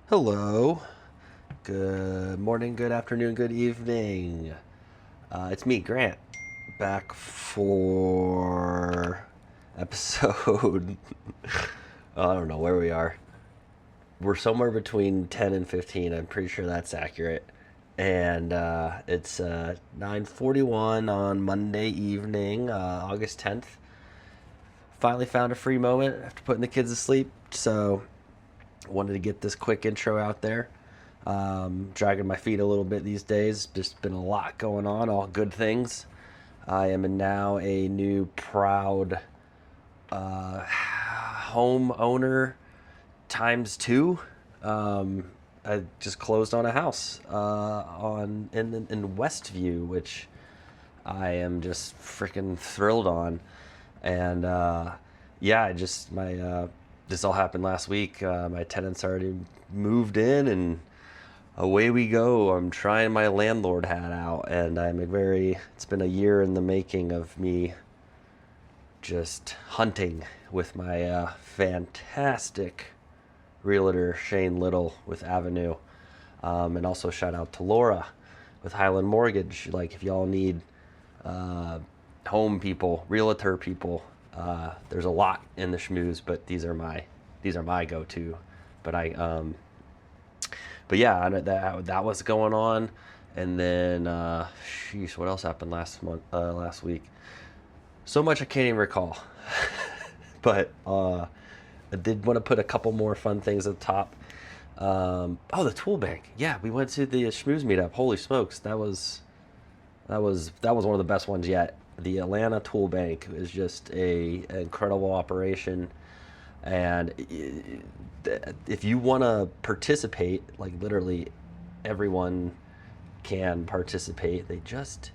Hello. Good morning, good afternoon, good evening. It's me, Grant, back for episode. I don't know where we are. We're somewhere between 10 and 15. I'm pretty sure that's accurate. And it's 9:41 on Monday evening, August 10th. Finally found a free moment after putting the kids to sleep. So wanted to get this quick intro out there. Dragging my feet a little bit these days. Just been a lot going on, all good things. I am now a new proud homeowner times two. I just closed on a house on in Westview, which I am just freaking thrilled on. And yeah, I just my this all happened last week. My tenants already moved in, and away we go. I'm trying my landlord hat out, and it's been a year in the making of me just hunting with my fantastic realtor Shane Little with Avenue. And also shout out to Laura with Highland Mortgage. Like, if y'all need uh, home people, realtor people, there's a lot in the schmooze, but these are my go-to. But but yeah, that was going on. And then sheesh, what else happened last week? So much I can't even recall. But I did want to put a couple more fun things at the top. Oh, the tool bank. Yeah, we went to the schmooze meetup. Holy smokes, that was one of the best ones yet. The Atlanta Tool Bank is just an incredible operation, and if you want to participate, like, literally everyone can participate. They just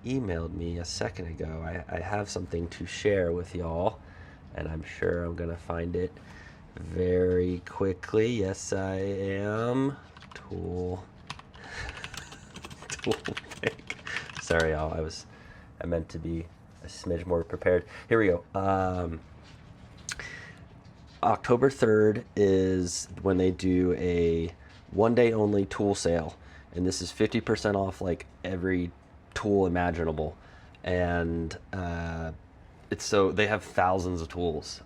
emailed me a second ago. I have something to share with y'all, and I'm sure I'm gonna find it very quickly. Yes, I am. Tool Tool Bank. Sorry, y'all. I meant to be a smidge more prepared. Here we go. October 3rd is when they do a 1 day only tool sale, and this is 50% off like every tool imaginable. And it's so they have thousands of tools.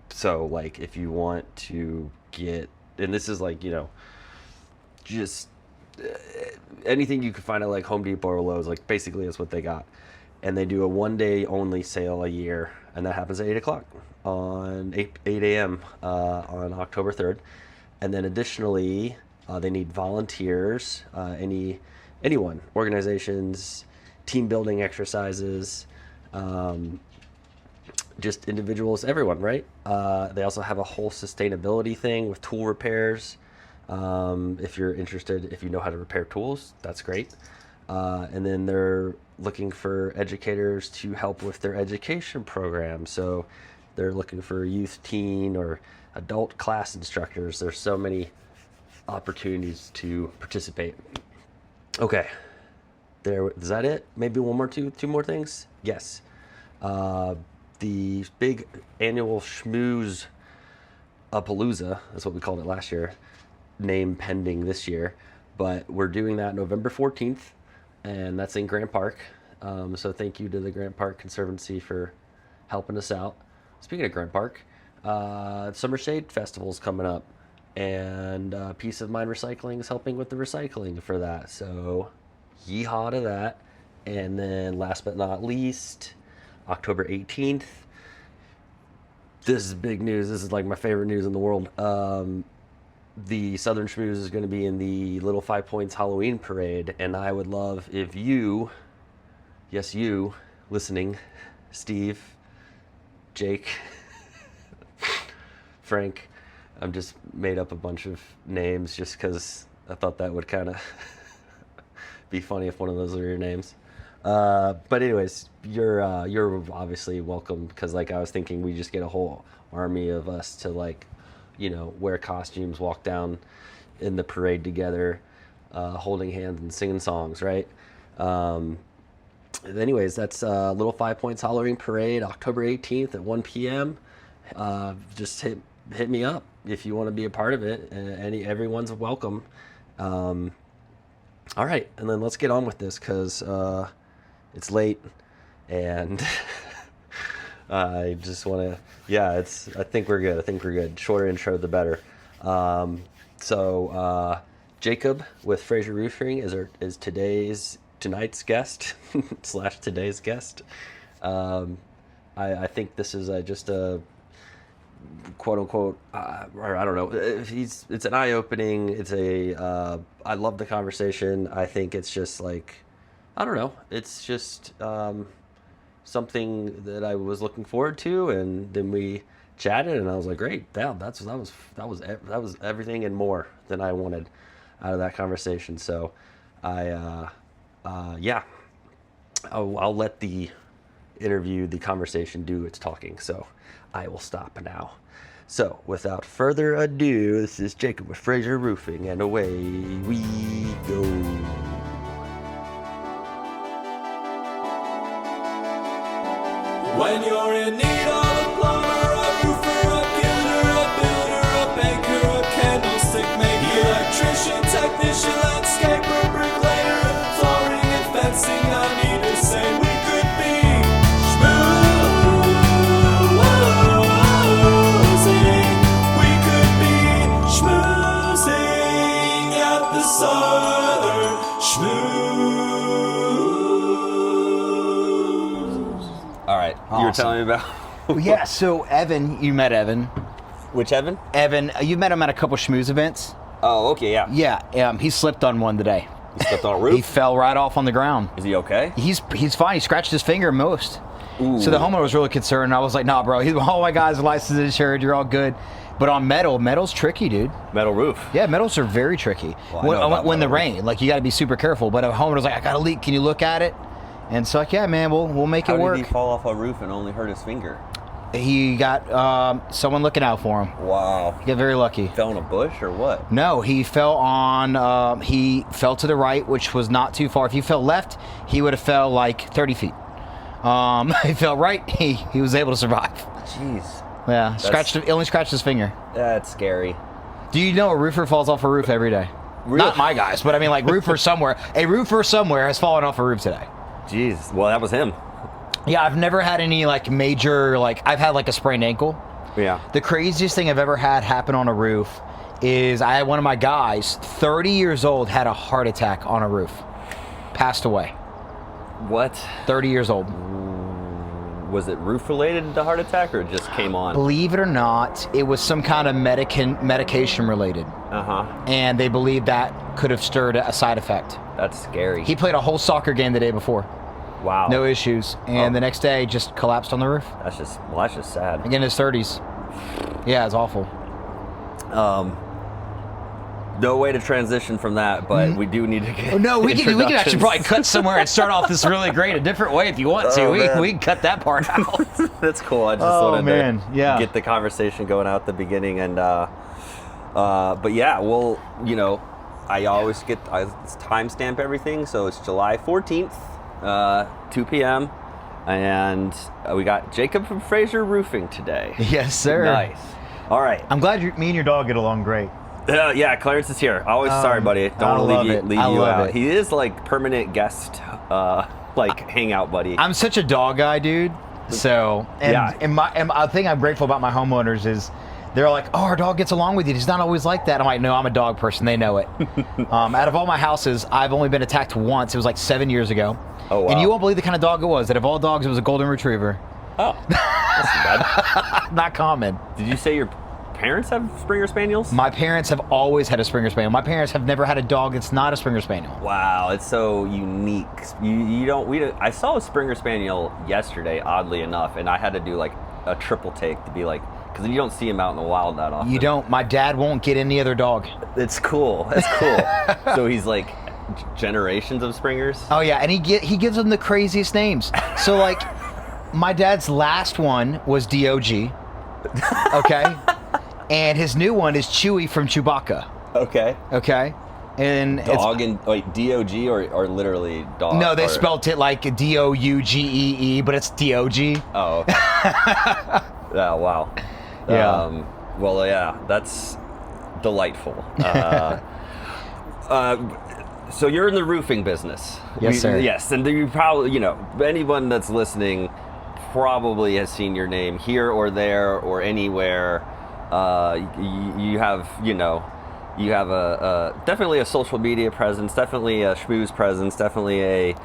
So, like, if you want to get, and this is like, just uh, anything you could find at like Home Depot or Lowe's, like, basically is what they got. And they do a 1 day only sale a year, and that happens at 8 o'clock on 8 a.m. On October 3rd. And then additionally, they need volunteers, anyone, organizations, team building exercises, um, just individuals, everyone, right? They also have a whole sustainability thing with tool repairs. If you're interested, if you know how to repair tools, that's great. And then they're looking for educators to help with their education program. So they're looking for youth, teen, or adult class instructors. There's so many opportunities to participate. Okay, there. Is that it? Maybe two more things. Yes. Uh, the big annual schmooze palooza. That's what we called it last year. Name pending this year, but we're doing that November 14th, and that's in Grant Park. So thank you to the Grant Park Conservancy for helping us out. Speaking of Grant Park, Summer Shade Festival's coming up, and Peace of Mind Recycling is helping with the recycling for that. So yeehaw to that. And then last but not least, October 18th. This is big news. This is like my favorite news in the world. The Southern Shmooze is going to be in the Little Five Points Halloween Parade, and I would love if you, yes, you, listening, Steve, Jake, Frank, I'm just made up a bunch of names just because I thought that would kind of be funny if one of those were your names. But anyways, you're obviously welcome, because, like, I was thinking we just get a whole army of us to, like, wear costumes, walk down in the parade together, holding hands and singing songs, right? Um, Anyways, that's Little Five Points Halloween Parade, October 18th at 1 p.m. Just hit me up. if you want to be a part of it, everyone's welcome. All right, and then let's get on with this because it's late, and I just want to. Yeah, I think we're good. Shorter intro, the better. Jacob with Frazer Roofing is tonight's guest / today's guest. I think this is just a quote unquote, or I don't know. It's an eye opening. I love the conversation. I think it's just like, I don't know. It's just something that I was looking forward to, and then we chatted, and I was like, great, damn, that was everything and more than I wanted out of that conversation. So I'll let the conversation do its talking. So I will stop now. So without further ado, this is Jacob with Frazer Roofing, and away we go. When you're in need of a plumber, a roofer, a builder, a banker, a candlestick maker, electrician, technician, landscaper, bricklayer, flooring and fencing, I need to say we could be schmoozing. We could be schmoozing at the Southern Shmooze. All right, Awesome. You were telling me about. Yeah, so Evan, you met Evan. Which Evan? Evan, you met him at a couple schmooze events. Oh, okay, yeah. Yeah, he slipped on one today. He stepped on a roof? He fell right off on the ground. Is he okay? He's fine. He scratched his finger most. Ooh. So the homeowner was really concerned. I was like, nah, bro. All my guys are licensed and insured. You're all good. But on metal's tricky, dude. Metal roof. Yeah, metals are very tricky. Well, when the rain, like you got to be super careful. But a homeowner's like, I got a leak. Can you look at it? And so like, yeah, man, we'll make it work. How did he fall off a roof and only hurt his finger? He got someone looking out for him. Wow. He got very lucky. Fell in a bush or what? No, he fell on. He fell to the right, which was not too far. If he fell left, he would have fell like 30 feet. He fell right. He was able to survive. Jeez. Yeah, only scratched his finger. That's scary. Do you know a roofer falls off a roof every day? Really? Not my guys, but I mean like roofer somewhere. A roofer somewhere has fallen off a roof today. Jeez. Well, that was him. Yeah, I've never had any like major, like I've had like a sprained ankle. Yeah. The craziest thing I've ever had happen on a roof is I had one of my guys, 30 years old, had a heart attack on a roof. Passed away. What? 30 years old. Was it roof related, the heart attack, or it just came on? Believe it or not, it was some kind of medication related. Uh-huh. And they believe that could have stirred a side effect. That's scary. He played a whole soccer game the day before. Wow. No issues. And the next day just collapsed on the roof. That's just sad. Again, in his 30s. Yeah, it's awful. No way to transition from that, but we do need to get. No, we can actually probably cut somewhere and start off this really great a different way if you want to. We can cut that part out. That's cool. I just wanted to yeah. get the conversation going out at the beginning, and but yeah, well, I always timestamp everything, so it's July 14th, 2 p.m. And we got Jacob from Frazer Roofing today. Yes, sir. Nice. All right. I'm glad me and your dog get along great. Yeah, Clarence is here. Always sorry, buddy. Don't want to leave you out. It. He is like permanent guest, hangout buddy. I'm such a dog guy, dude. So, and the thing I'm grateful about my homeowners is they're like, oh, our dog gets along with you. He's not always like that. I'm like, no, I'm a dog person. They know it. Out of all my houses, I've only been attacked once. It was like 7 years ago. Oh, wow. And you won't believe the kind of dog it was. That of all dogs, it was a golden retriever. Oh, that's bad. Not common. Did you say your parents have Springer Spaniels? My parents have always had a Springer Spaniel. My parents have never had a dog that's not a Springer Spaniel. Wow, it's so unique. I saw a Springer Spaniel yesterday, oddly enough, and I had to do like a triple take to be like, because you don't see him out in the wild that often. You don't. My dad won't get any other dog. It's cool. That's cool. So he's like generations of Springers? Oh yeah, and he gives them the craziest names. So like, my dad's last one was DOG. Okay. And his new one is Chewie from Chewbacca. Okay. Okay. And dog and wait, D-O-G or literally dog? No, they spelled it like D-O-U-G-E-E, but it's D-O-G. Oh, okay. Yeah, wow. Yeah. Well, yeah, that's delightful. So you're in the roofing business. Yes, sir. Yes, and you probably, anyone that's listening probably has seen your name here or there or anywhere. You have, you have a definitely a social media presence, definitely a schmooze presence, definitely a,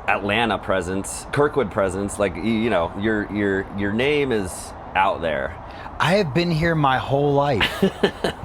Atlanta presence, Kirkwood presence. Like, your name is out there. I have been here my whole life.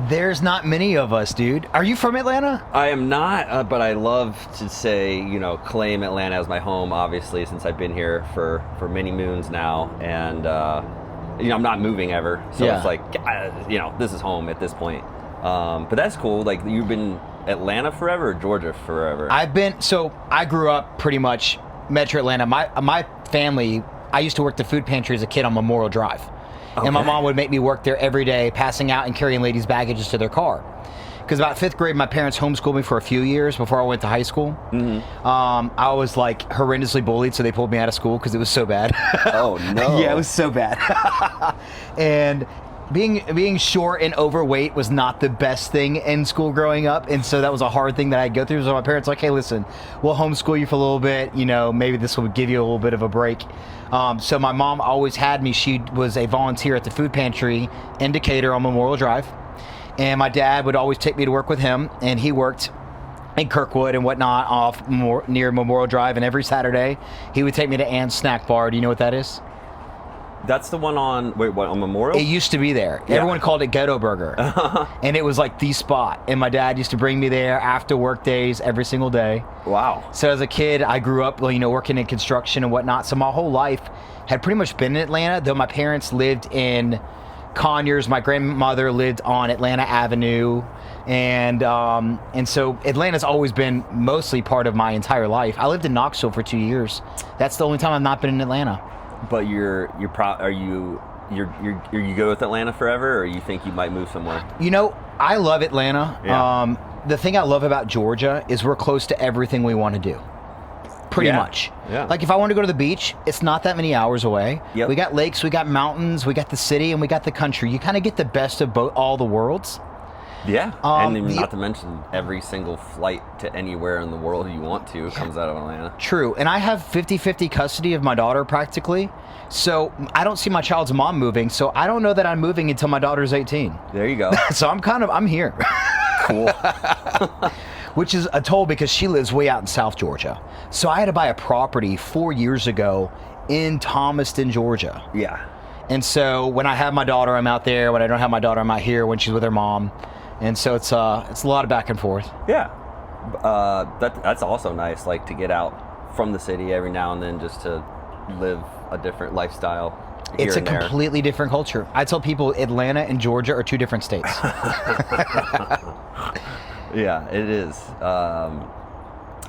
There's not many of us, dude. Are you from Atlanta? I am not, but I love to say, claim Atlanta as my home, obviously, since I've been here for many moons now. And, I'm not moving ever. So Yeah. it's like, this is home at this point. But that's cool. Like, you've been Atlanta forever or Georgia forever? I grew up pretty much Metro Atlanta. My family, I used to work the food pantry as a kid on Memorial Drive. Okay. And my mom would make me work there every day, passing out and carrying ladies' baggages to their car. Because about 5th grade, my parents homeschooled me for a few years before I went to high school. Mm-hmm. I was like horrendously bullied, so they pulled me out of school because it was so bad. Oh, no. Yeah, it was so bad. And being short and overweight was not the best thing in school growing up, and so that was a hard thing that I had to go through. So my parents were like, hey, listen, we'll homeschool you for a little bit, maybe this will give you a little bit of a break. So my mom always had me. She was a volunteer at the food pantry in Decatur on Memorial Drive, and my dad would always take me to work with him, and he worked in Kirkwood and whatnot off near Memorial Drive, and every Saturday he would take me to Ann's Snack Bar. Do you know what that is? That's the one on Memorial? It used to be there. Yeah. Everyone called it Ghetto Burger. And it was like the spot. And my dad used to bring me there after work days every single day. Wow. So as a kid, I grew up, working in construction and whatnot. So my whole life had pretty much been in Atlanta, though my parents lived in Conyers. My grandmother lived on Atlanta Avenue. And so Atlanta's always been mostly part of my entire life. I lived in Knoxville for 2 years. That's the only time I've not been in Atlanta. But you go with Atlanta forever, or you think you might move somewhere? I love Atlanta. Yeah. The thing I love about Georgia is we're close to everything we want to do. Pretty much. Yeah. Like if I want to go to the beach, it's not that many hours away. Yep. We got lakes, we got mountains, we got the city, and we got the country. You kind of get the best of all the worlds. Yeah, and not to mention every single flight to anywhere in the world you want to comes out of Atlanta. True, and I have 50-50 custody of my daughter practically, so I don't see my child's mom moving, so I don't know that I'm moving until my daughter's 18. There you go. So I'm here. Cool. Which is a toll because she lives way out in South Georgia. So I had to buy a property 4 years ago in Thomaston, Georgia. Yeah. And so when I have my daughter, I'm out there. When I don't have my daughter, I'm out here when she's with her mom. And so it's a lot of back and forth. Yeah, that's also nice. Like to get out from the city every now and then, just to live a different lifestyle. It's a completely different culture. I tell people Atlanta and Georgia are two different states. Yeah, it is.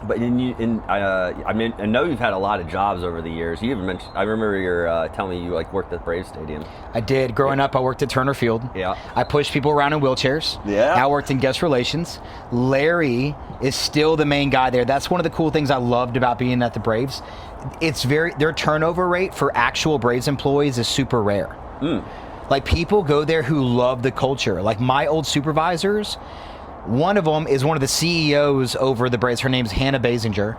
But I know you've had a lot of jobs over the years. You even mentioned, I remember you're telling me you worked at Braves Stadium. I did. Growing up, I worked at Turner Field. Yeah. I pushed people around in wheelchairs. Yeah. I worked in guest relations. Larry is still the main guy there. That's one of the cool things I loved about being at the Braves. Their turnover rate for actual Braves employees is super rare. Mm. Like people go there who love the culture. Like my old supervisors, one of them is one of the CEOs over the Braves. Her name's Hannah Basinger,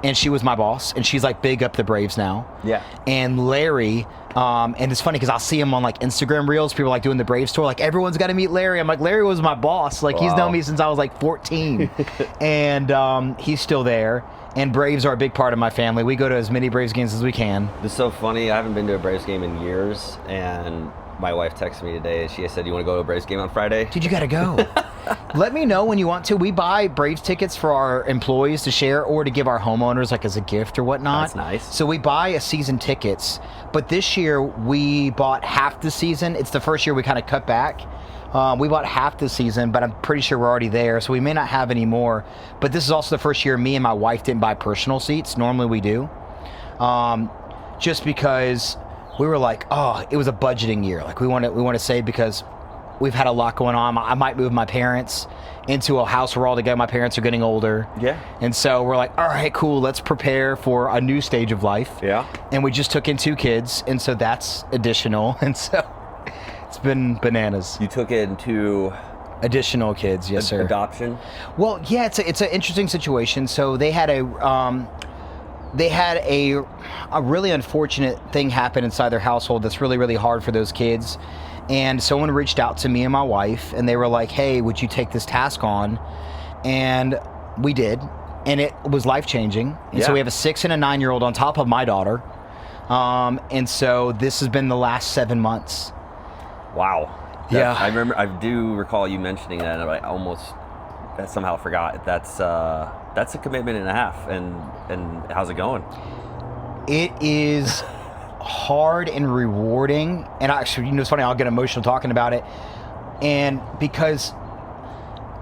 and she was my boss, and she's big up the Braves now. Yeah. And Larry, and it's funny because I'll see him on Instagram reels. People doing the Braves tour. Everyone's got to meet Larry. I'm like, Larry was my boss. He's known me since I was 14, and he's still there. And Braves are a big part of my family. We go to as many Braves games as we can. It's so funny. I haven't been to a Braves game in years, and my wife texted me today. She said, "You want to go to a Braves game on Friday?" Dude, you got to go. Let me know when you want to. We buy Braves tickets for our employees to share or to give our homeowners as a gift or whatnot. That's nice. So we buy a season tickets, but this year we bought half the season. It's the first year we kind of cut back. We bought half the season, but I'm pretty sure we're already there, so we may not have any more. But this is also the first year me and my wife didn't buy personal seats. Normally we do. Just because we were it was a budgeting year. We want to save because we've had a lot going on. I might move my parents into a house where all together. My parents are getting older. Yeah. And so we're all right, cool. Let's prepare for a new stage of life. Yeah. And we just took in 2 kids, and so that's additional. And so been bananas. You took it into Additional kids, yes, sir. adoption? Well, yeah, it's an interesting situation. So they had a really unfortunate thing happen inside their household that's really, really hard for those kids. And someone reached out to me and my wife, and they were like, hey, would you take this task on? And we did, and it was life-changing. And so we have a 6 and a 9-year-old on top of my daughter. And so this has been the last 7 months. Wow. Yeah. I do recall you mentioning that, and I somehow forgot. That's a commitment and a half. And how's it going? It is hard and rewarding. And actually, it's funny, I'll get emotional talking about it. And because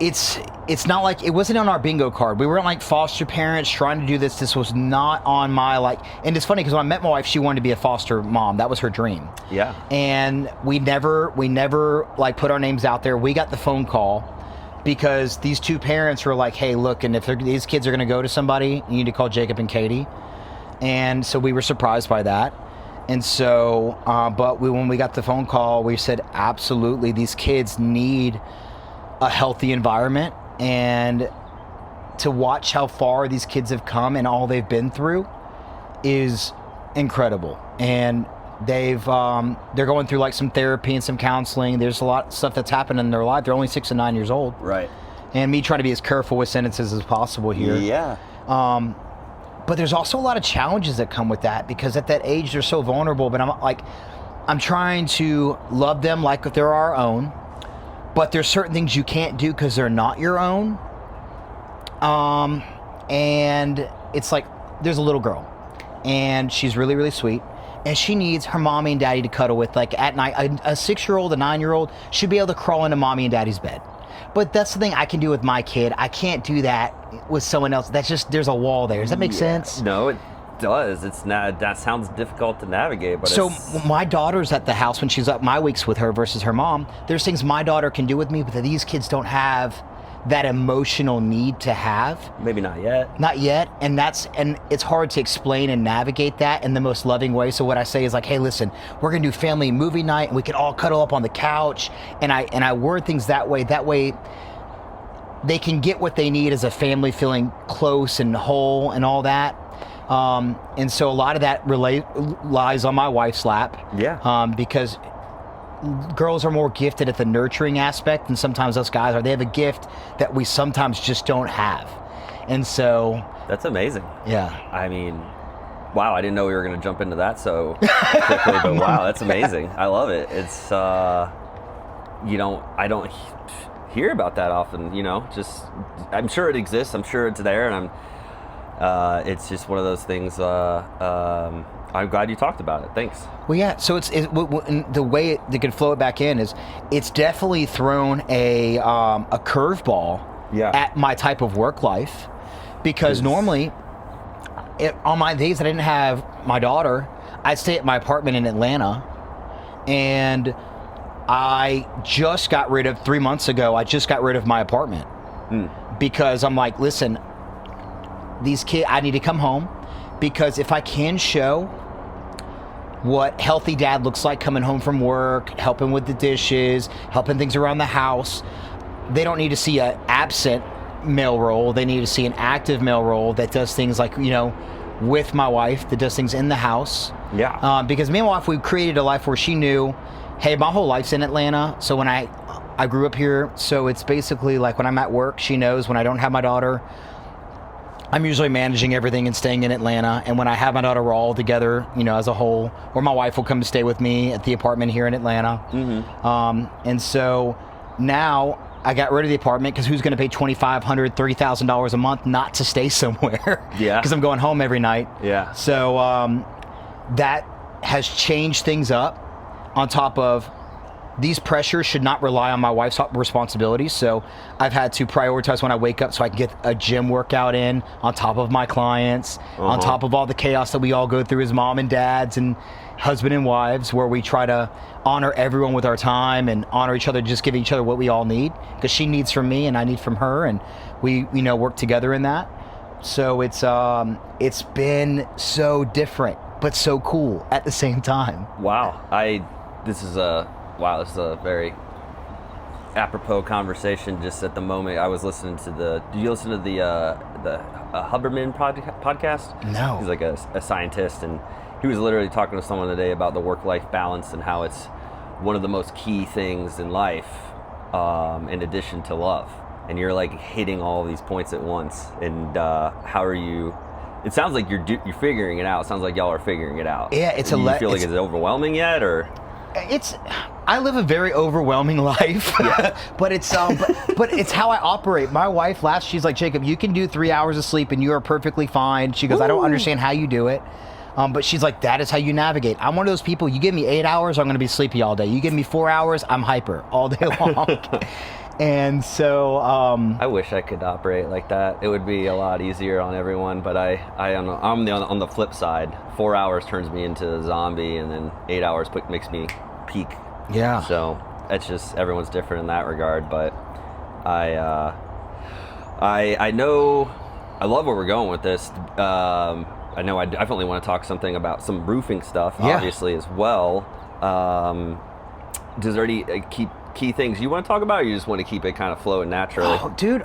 it's not like, it wasn't on our bingo card. We weren't like foster parents trying to do this. This was not on my and it's funny because when I met my wife, she wanted to be a foster mom. That was her dream. Yeah. And we never like put our names out there. We got the phone call because these two parents were like, hey, look, and if these kids are going to go to somebody, you need to call Jacob and Katie. And so we were surprised by that. And so, when we got the phone call, we said, absolutely, these kids need a healthy environment, and to watch how far these kids have come and all they've been through is incredible. And they're going through like some therapy and some counseling. There's a lot of stuff that's happened in their life. They're only 6 and 9 years old. Right. And me trying to be as careful with sentences as possible here. Yeah. But there's also a lot of challenges that come with that, because at that age they're so vulnerable. But I'm trying to love them like if they're our own. But there's certain things you can't do because they're not your own. And it's like, there's a little girl, and she's really, really sweet, and she needs her mommy and daddy to cuddle with. Like at night, a 6-year-old, a 9-year-old should be able to crawl into mommy and daddy's bed. But that's the thing I can do with my kid. I can't do that with someone else. That's just, there's a wall there. Does that make sense? No, it does. It's not. That sounds difficult to navigate, but so my daughter's at the house when she's up my weeks with her versus her mom. There's things my daughter can do with me, but that these kids don't have that emotional need to have. Maybe not yet. Not yet, and it's hard to explain and navigate that in the most loving way. So what I say is like, hey, listen, we're gonna do family movie night, and we can all cuddle up on the couch, and I word things that way. That way, they can get what they need as a family, feeling close and whole and all that. And so a lot of that lies on my wife's lap. Yeah. Because girls are more gifted at the nurturing aspect, and sometimes us guys are. They have a gift that we sometimes just don't have. And so that's amazing. Yeah. I mean, wow, I didn't know we were going to jump into that so quickly, but wow, that's amazing. I love it. It's, I don't hear about that often, just, I'm sure it exists. I'm sure it's there, and it's just one of those things. I'm glad you talked about it. Thanks. Well, yeah. So the way they could flow it back in is, it's definitely thrown a curveball at my type of work life, because normally, on my days that I didn't have my daughter, I'd stay at my apartment in Atlanta, and I just got rid of 3 months ago. I just got rid of my apartment because I'm like, listen, these kids, I need to come home, because if I can show what healthy dad looks like coming home from work, helping with the dishes, helping things around the house, they don't need to see an absent male role. They need to see an active male role that does things like, with my wife, that does things in the house. Yeah. Because me and my wife, we created a life where she knew, hey, my whole life's in Atlanta. So when I grew up here, so it's basically like when I'm at work, she knows when I don't have my daughter, I'm usually managing everything and staying in Atlanta. And when I have my daughter, we're all together, as a whole. Or my wife will come to stay with me at the apartment here in Atlanta. Mm-hmm. And so now I got rid of the apartment, because who's going to pay $2,500, $30,000 a month not to stay somewhere? Yeah. Because I'm going home every night. Yeah. So that has changed things up. On top of, these pressures should not rely on my wife's responsibilities. So I've had to prioritize when I wake up so I can get a gym workout in on top of my clients, on top of all the chaos that we all go through as mom and dads and husband and wives, where we try to honor everyone with our time and honor each other, just give each other what we all need, because she needs from me and I need from her, and we work together in that. So it's been so different but so cool at the same time. Wow. This is a wow, this is a very apropos conversation. Just at the moment, I was listening to did you listen to the Huberman podcast? No. He's like a scientist, and he was literally talking to someone today about the work-life balance and how it's one of the most key things in life, in addition to love. And you're like hitting all these points at once. And how are you? It sounds like you're figuring it out. It sounds like y'all are figuring it out. Yeah, Do you feel like it's overwhelming yet, or? I live a very overwhelming life, Yeah. but it's but it's how I operate. My wife laughs. She's like, Jacob, you can do 3 hours of sleep and you are perfectly fine. She goes, I don't understand how you do it. But she's like, that is how you navigate. I'm one of those people, you give me 8 hours, I'm going to be sleepy all day. You give me 4 hours, I'm hyper all day long. And so I wish I could operate like that. It would be a lot easier on everyone, but I'm on the flip side. 4 hours turns me into a zombie, and then 8 hours makes me peak. yeah. So it's just, everyone's different in that regard. But I know, I love where we're going with this. I know I definitely want to talk something about some roofing stuff, obviously, as well. Does there any key things you want to talk about, or you just want to keep it kind of flowing naturally? Oh, dude,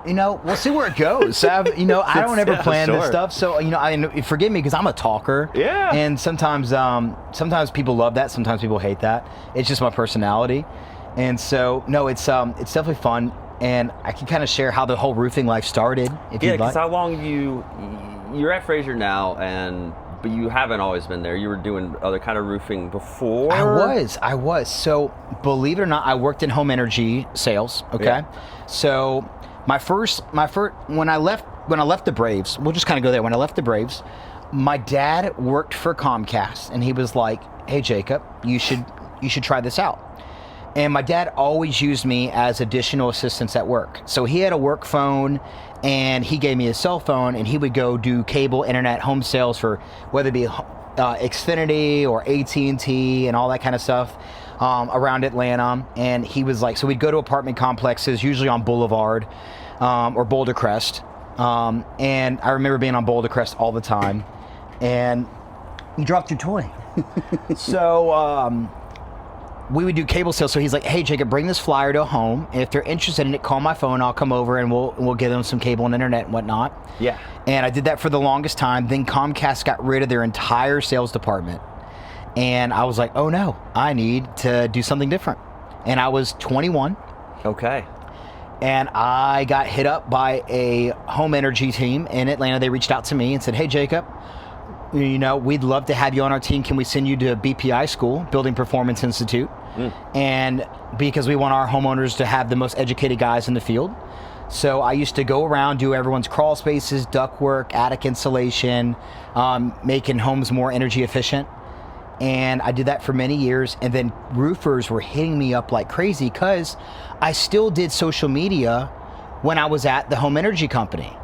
we'll see where it goes. I don't ever plan this stuff, so forgive me because I'm a talker. Yeah. And sometimes people love that, sometimes people hate that. It's just my personality, and so no, it's definitely fun, and I can kind of share how the whole roofing life started. If you'd like. Because how long you're at Frazer now, but you haven't always been there. You were doing other kind of roofing before. I was. So believe it or not, I worked in home energy sales. Okay. Yeah. So my first when I left the Braves, we'll just kind of go there. When I left the Braves, my dad worked for Comcast, and he was like, "Hey Jacob, you should try this out." And my dad always used me as additional assistance at work. So he had a work phone, and he gave me a cell phone, and he would go do cable, internet, home sales for whether it be Xfinity or AT&T and all that kind of stuff around Atlanta. And he was like, so we'd go to apartment complexes, usually on Boulevard or Boulder Crest. And I remember being on Boulder Crest all the time. And you dropped your toy. So we would do cable sales. So he's like, hey Jacob, bring this flyer to a home, and if they're interested in it, call my phone, I'll come over and we'll give them some cable and internet and whatnot. Yeah. And I did that for the longest time. Then Comcast got rid of their entire sales department, and I was like, oh no, I need to do something different. And I was 21. Okay. And I got hit up by a home energy team in Atlanta. They reached out to me and said, hey Jacob, we'd love to have you on our team. Can we send you to BPI school, Building Performance Institute? And because we want our homeowners to have the most educated guys in the field. So I used to go around, do everyone's crawl spaces, ductwork, attic insulation, making homes more energy efficient. And I did that for many years. And then roofers were hitting me up like crazy because I still did social media when I was at the home energy company.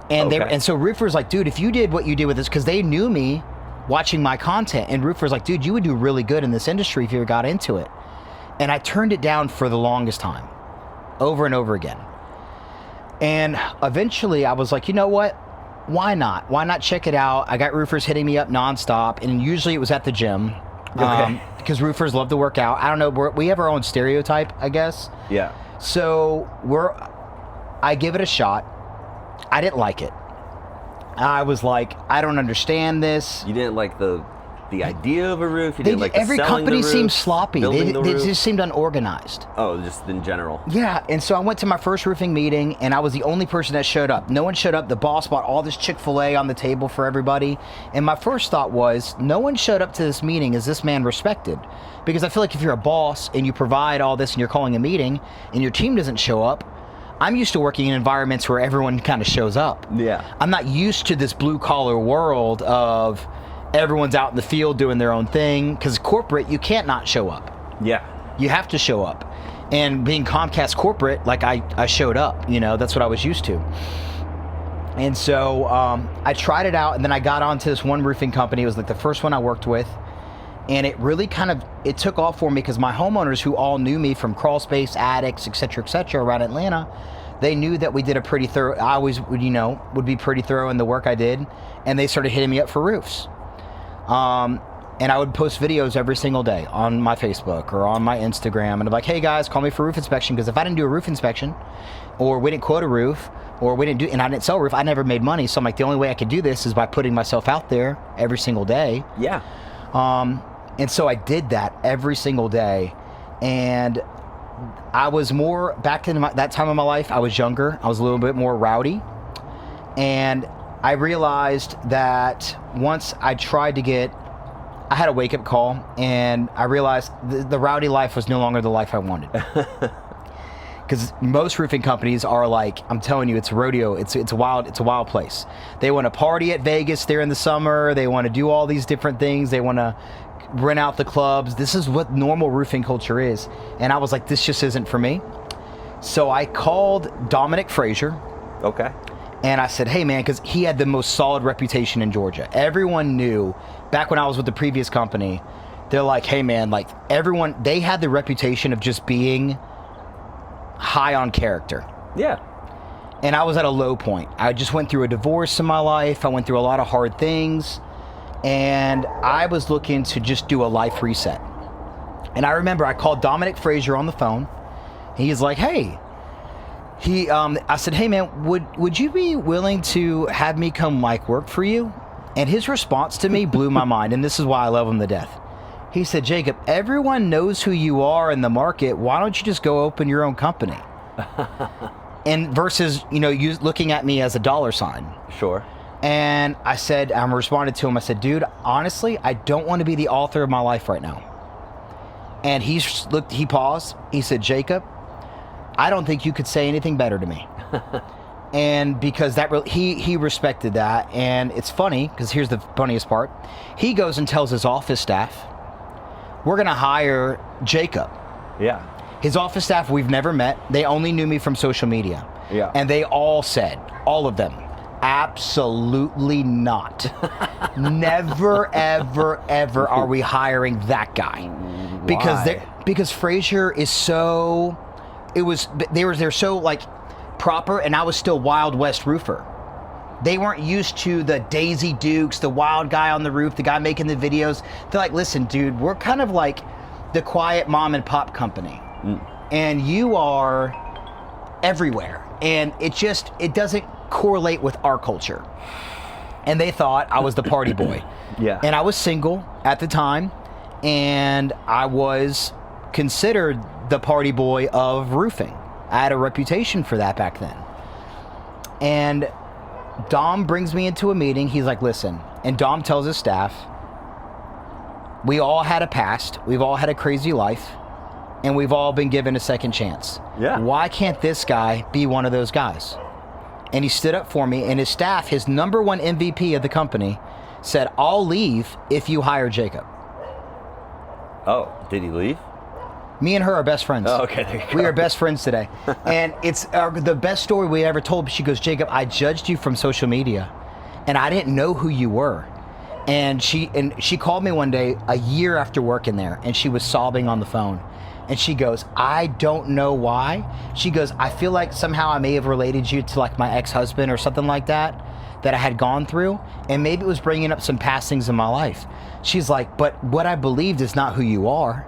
And and so roofers like, dude, if you did what you did with this, because they knew me watching my content, and roofers like, dude, you would do really good in this industry if you ever got into it. And I turned it down for the longest time, over and over again. And eventually I was like, you know what? Why not? Why not check it out? I got roofers hitting me up nonstop, and usually it was at the gym. Because roofers love to work out. I don't know, we have our own stereotype, I guess. Yeah. So I give it a shot. I didn't like it. I was like, I don't understand this. You didn't like the idea of a roof? You didn't like the every selling company the roof, seemed sloppy. They roof? just seemed unorganized. Oh, just in general. Yeah, and so I went to my first roofing meeting, and I was the only person that showed up. No one showed up. The boss bought all this Chick-fil-A on the table for everybody. And my first thought was, no one showed up to this meeting. Is this man respected? Because I feel like if you're a boss and you provide all this and you're calling a meeting and your team doesn't show up, I'm used to working in environments where everyone kind of shows up. Yeah. I'm not used to this blue-collar world of everyone's out in the field doing their own thing, because corporate, you can't not show up. Yeah. You have to show up. And being Comcast corporate, like I showed up, that's what I was used to. And so I tried it out, and then I got onto this one roofing company. It was like the first one I worked with. And it really it took off for me because my homeowners, who all knew me from crawl space, attics, et cetera, around Atlanta, they knew that we did a pretty thorough, I always would be pretty thorough in the work I did. And they started hitting me up for roofs. And I would post videos every single day on my Facebook or on my Instagram. And I'm like, hey guys, call me for roof inspection. Because if I didn't do a roof inspection, or we didn't quote a roof, or we didn't do, and I didn't sell a roof, I never made money. So I'm like, the only way I could do this is by putting myself out there every single day. Yeah. And so I did that every single day. And I was more, back in that time of my life, I was younger. I was a little bit more rowdy. And I realized that once I tried to get, I had a wake-up call, and I realized the rowdy life was no longer the life I wanted. Because most roofing companies are like, I'm telling you, it's rodeo. It's a wild place. They want to party at Vegas there in the summer. They want to do all these different things. They want to rent out the clubs. This is what normal roofing culture is. And I was like, this just isn't for me. So I called Frazer. Okay. And I said, hey man, because he had the most solid reputation in Georgia. Everyone knew, back when I was with the previous company, they're like, hey man, like everyone, they had the reputation of just being high on character. Yeah. And I was at a low point. I just went through a divorce in my life. I went through a lot of hard things. And I was looking to just do a life reset. And I remember I called Frazer on the phone. He's like, hey. I said, hey man, would you be willing to have me come like work for you? And his response to me blew my mind, and this is why I love him to death. He said, Jacob, everyone knows who you are in the market. Why don't you just go open your own company? And versus, you looking at me as a dollar sign. Sure. And I responded to him. I said, dude, honestly, I don't want to be the author of my life right now. And he paused. He said, Jacob, I don't think you could say anything better to me. And because he respected that. And it's funny, because here's the funniest part. He goes and tells his office staff, we're going to hire Jacob. Yeah. His office staff, we've never met. They only knew me from social media. Yeah. And they all said, all of them, absolutely not. Never, ever, ever are we hiring that guy. Because Frazer is so... They're so like proper, and I was still Wild West roofer. They weren't used to the Daisy Dukes, the wild guy on the roof, the guy making the videos. They're like, listen, dude, we're kind of like the quiet mom and pop company, and you are everywhere, and it doesn't correlate with our culture. And they thought I was the party boy. Yeah. And I was single at the time, and I was considered the party boy of roofing. I had a reputation for that back then. And Dom brings me into a meeting. He's like, listen, and Dom tells his staff, we all had a past. We've all had a crazy life, and we've all been given a second chance. Yeah. Why can't this guy be one of those guys? And he stood up for me, and his staff, his number one MVP of the company, said, I'll leave if you hire Jacob. Oh, did he leave? Me and her are best friends. Oh, okay, there you go. We are best friends today. And it's the best story we ever told. She goes, Jacob, I judged you from social media, and I didn't know who you were. And she called me one day, a year after working there, and she was sobbing on the phone. And she goes, I don't know why. She goes, I feel like somehow I may have related you to like my ex-husband or something like that I had gone through. And maybe it was bringing up some past things in my life. She's like, but what I believed is not who you are.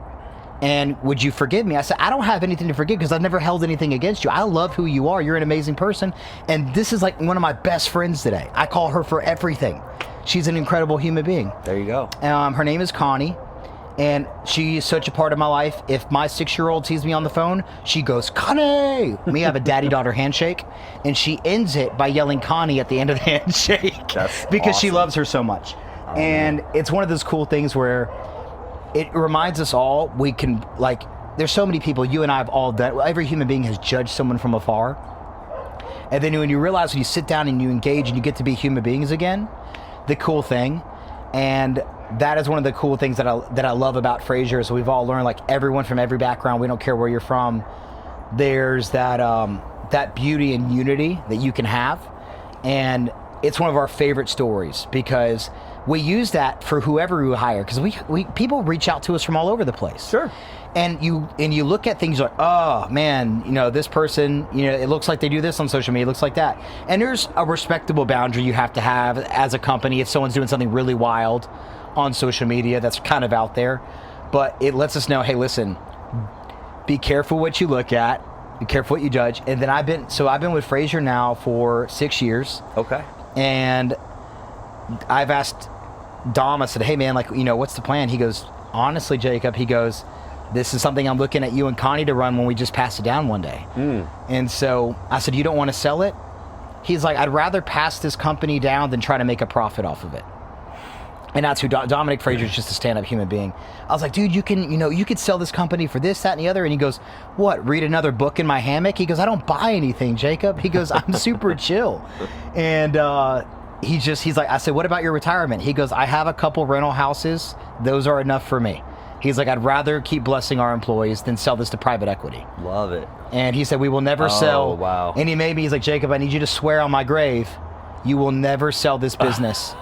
And would you forgive me? I said, I don't have anything to forgive because I've never held anything against you. I love who you are. You're an amazing person. And this is like one of my best friends today. I call her for everything. She's an incredible human being. There you go. Her name is Connie. And she is such a part of my life. If my 6-year-old sees me on the phone, she goes, Connie! We have a daddy-daughter handshake. And she ends it by yelling Connie at the end of the handshake. That's because awesome. She loves her so much. And it's one of those cool things where it reminds us all, we can, like, there's so many people, you and I have all done, every human being has judged someone from afar. And then when you realize, when you sit down and you engage and you get to be human beings again, the cool thing, and that is one of the cool things that I love about Frazer, is we've all learned, like, everyone from every background, we don't care where you're from, there's that beauty and unity that you can have. And it's one of our favorite stories, because we use that for whoever we hire, because we people reach out to us from all over the place. Sure. And you look at things like, oh man, this person, it looks like they do this on social media, it looks like that. And there's a respectable boundary you have to have as a company if someone's doing something really wild on social media that's kind of out there, but it lets us know, hey, listen, be careful what you look at, be careful what you judge. And then I've been with Frazer now for 6 years. Okay. And I've asked Dom, I said, hey man, like, what's the plan? He goes, honestly, Jacob, he goes, this is something I'm looking at you and Connie to run when we just pass it down one day. And so I said, you don't want to sell it? He's like, I'd rather pass this company down than try to make a profit off of it. And that's who Dominic Frazer is, just a stand-up human being. I was like, dude, you could sell this company for this, that, and the other. And he goes, what, read another book in my hammock? He goes, I don't buy anything, Jacob. He goes, I'm super chill. And he's like, I said, what about your retirement? He goes, I have a couple rental houses. Those are enough for me. He's like, I'd rather keep blessing our employees than sell this to private equity. Love it. And he said, we will never sell. Wow. And he's like, Jacob, I need you to swear on my grave, you will never sell this business.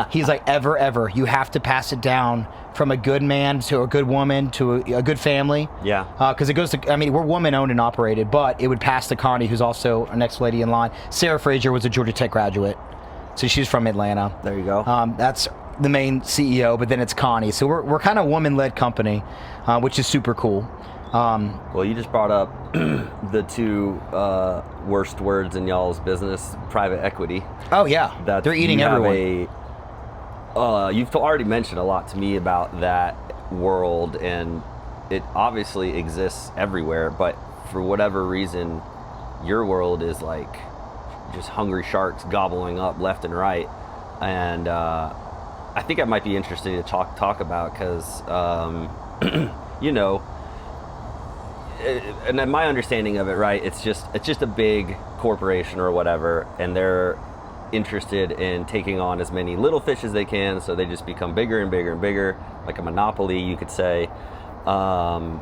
He's like, ever. You have to pass it down from a good man to a good woman to a good family. Yeah. Because it goes to, we're woman owned and operated, but it would pass to Connie, who's also our next lady in line. Sarah Frazer was a Georgia Tech graduate. So she's from Atlanta. There you go. That's the main CEO, but then it's Connie. So we're kind of woman-led company, which is super cool. Well, you just brought up the two worst words in y'all's business, private equity. Oh, yeah. They're eating everyone. You've already mentioned a lot to me about that world, and it obviously exists everywhere, but for whatever reason, your world is like just hungry sharks gobbling up left and right. And I think it might be interesting to talk about because, and then my understanding of it, right, it's just a big corporation or whatever, and they're interested in taking on as many little fish as they can, so they just become bigger and bigger and bigger, like a monopoly, you could say. And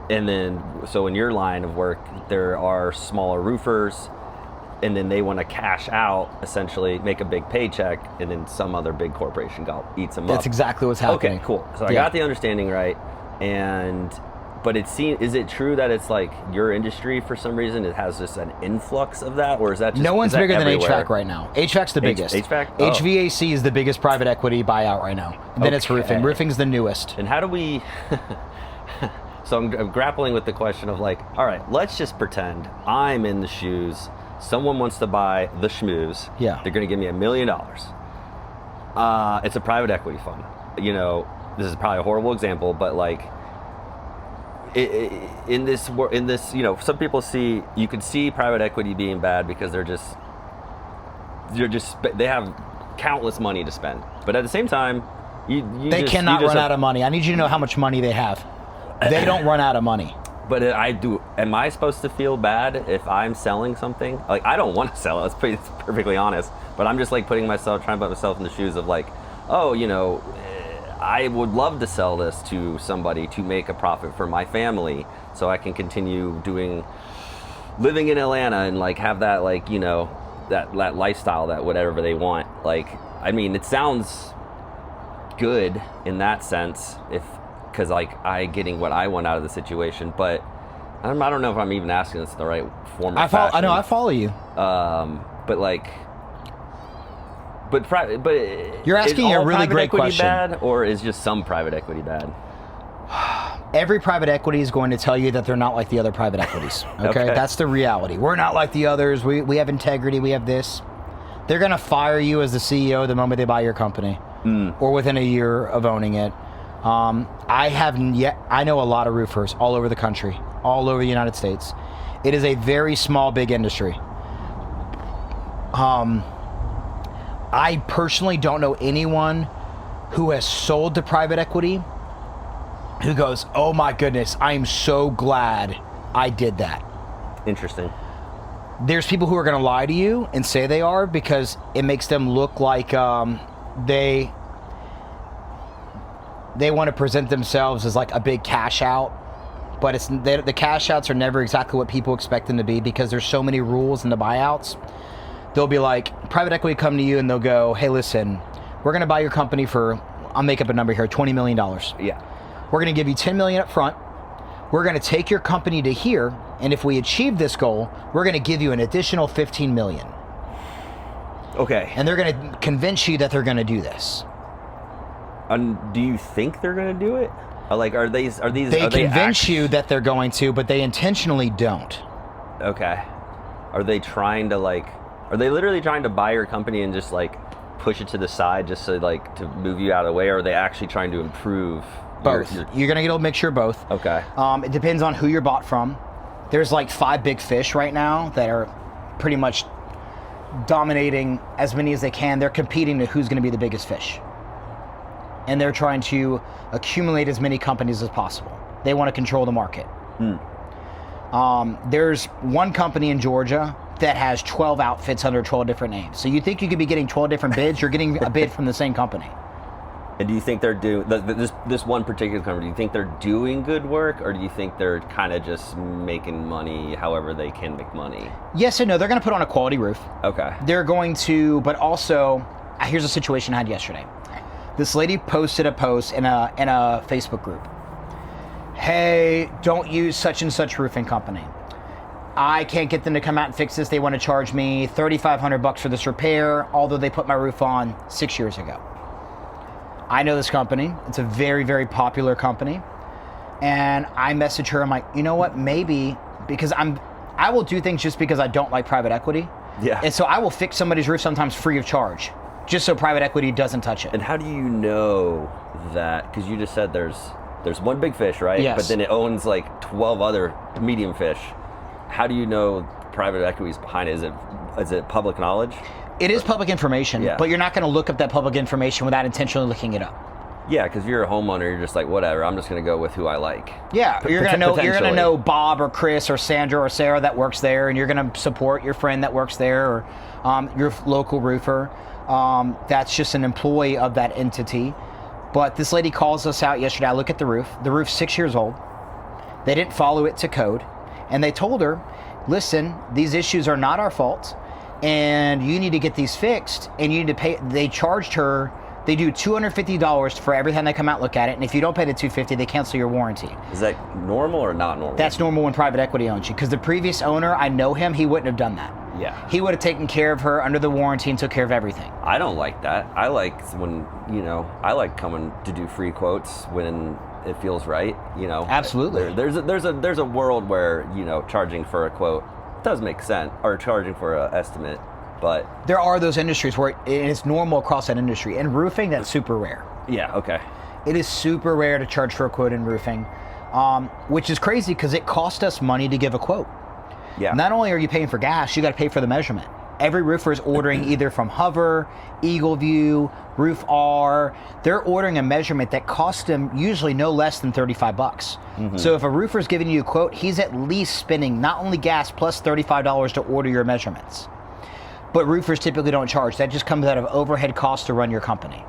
then, so in your line of work, there are smaller roofers, and then they want to cash out, essentially make a big paycheck, and then some other big corporation eats them up. That's exactly what's happening. Okay, cool. So I got the understanding right, but is it true that it's like your industry for some reason, it has just an influx of that, or is that just no one's bigger than everywhere? HVAC right now. HVAC's the biggest. HVAC? Oh. HVAC is the biggest private equity buyout right now. And then it's roofing. Roofing's the newest. And how do we... So I'm grappling with the question of like, all right, let's just pretend I'm in the shoes. Someone wants to buy the Shmooze. Yeah. They're going to give me $1 million. It's a private equity fund. This is probably a horrible example, but like, in this, some people you can see private equity being bad because they have countless money to spend. But at the same time, they cannot run out of money. I need you to know how much money they have. They don't run out of money. But I do. Am I supposed to feel bad if I'm selling something? Like, I don't want to sell it. It's perfectly honest. But I'm just like trying to put myself in the shoes of like, I would love to sell this to somebody to make a profit for my family, so I can continue living in Atlanta and like have that like that lifestyle, that whatever they want. Like, I mean, it sounds good in that sense because like I getting what I want out of the situation, but I don't know if I'm even asking this in the right form. I know I follow you. But like. But you're asking a really great question. Bad, or is just some private equity bad? Every private equity is going to tell you that they're not like the other private equities. Okay? That's the reality. We're not like the others. We have integrity. We have this. They're going to fire you as the CEO the moment they buy your company, or within a year of owning it. I know a lot of roofers all over the country, all over the United States. It is a very small, big industry. I personally don't know anyone who has sold to private equity who goes, oh my goodness, I am so glad I did that. Interesting. There's people who are going to lie to you and say they are because it makes them look like they want to present themselves as like a big cash out. But the cash outs are never exactly what people expect them to be because there's so many rules in the buyouts. They'll be like, private equity come to you and they'll go, hey, listen, we're going to buy your company for, I'll make up a number here, $20 million. Yeah. We're going to give you $10 million up front. We're going to take your company to here. And if we achieve this goal, we're going to give you an additional $15 million. Okay. And they're going to convince you that they're going to do this. do you think they're going to do it? Are these? They convince you that they're going to, but they intentionally don't. Okay. Are they trying to Are they literally trying to buy your company and just push it to the side just so to move you out of the way, or are they actually trying to improve? Both. You're going to get a mixture of both. Okay. It depends on who you're bought from. There's 5 big fish right now that are pretty much dominating as many as they can. They're competing to who's going to be the biggest fish. And they're trying to accumulate as many companies as possible. They want to control the market. There's one company in Georgia that has 12 outfits under 12 different names. So you think you could be getting 12 different bids? You're getting a bid from the same company. And do you think they're doing this one particular company? Do you think they're doing good work, or do you think they're kind of just making money however they can make money? Yes and no. They're going to put on a quality roof. Okay. They're going to, but also, here's a situation I had yesterday. This lady posted a post in a Facebook group. Hey, don't use such and such roofing company. I can't get them to come out and fix this. They want to charge me $3,500 for this repair, although they put my roof on 6 years ago. I know this company. It's a very, very popular company. And I message her. I'm like, you know what? Maybe, because I will do things just because I don't like private equity. Yeah. And so I will fix somebody's roof sometimes free of charge, just so private equity doesn't touch it. And how do you know that? Because you just said there's one big fish, right? Yes. But then it owns 12 other medium fish. How do you know private equity is behind it? Is it public knowledge? It is public information, Yeah. but you're not going to look up that public information without intentionally looking it up. Yeah, because you're a homeowner, you're just whatever. I'm just going to go with who I like. Yeah, you're going to know. You're going to Potentially. know Bob or Chris or Sandra or Sarah that works there, and you're going to support your friend that works there or your local roofer. That's just an employee of that entity. But this lady calls us out yesterday. I look at the roof. The roof's 6 years old. They didn't follow it to code, and they told her, "Listen, these issues are not our fault, and you need to get these fixed. And you need to pay." They charged her. They do $250 for every time they come out and look at it, and if you don't pay the $250, they cancel your warranty. Is that normal or not normal? That's normal when private equity owns you, because the previous owner, I know him, he wouldn't have done that. Yeah. He would have taken care of her under the warranty and took care of everything. I don't like that. I like when, I like coming to do free quotes when it feels right, Absolutely. There's a world where, charging for a quote does make sense, or charging for an estimate. But there are those industries where it's normal across that industry. In roofing, that's super rare. Yeah, okay. It is super rare to charge for a quote in roofing, which is crazy because it cost us money to give a quote. Yeah. Not only are you paying for gas, you got to pay for the measurement. Every roofer is ordering either from Hover, Eagle View, Roof R. They're ordering a measurement that costs them usually no less than $35. Mm-hmm. So if a roofer is giving you a quote, he's at least spending not only gas plus $35 to order your measurements. But roofers typically don't charge. That just comes out of overhead costs to run your company.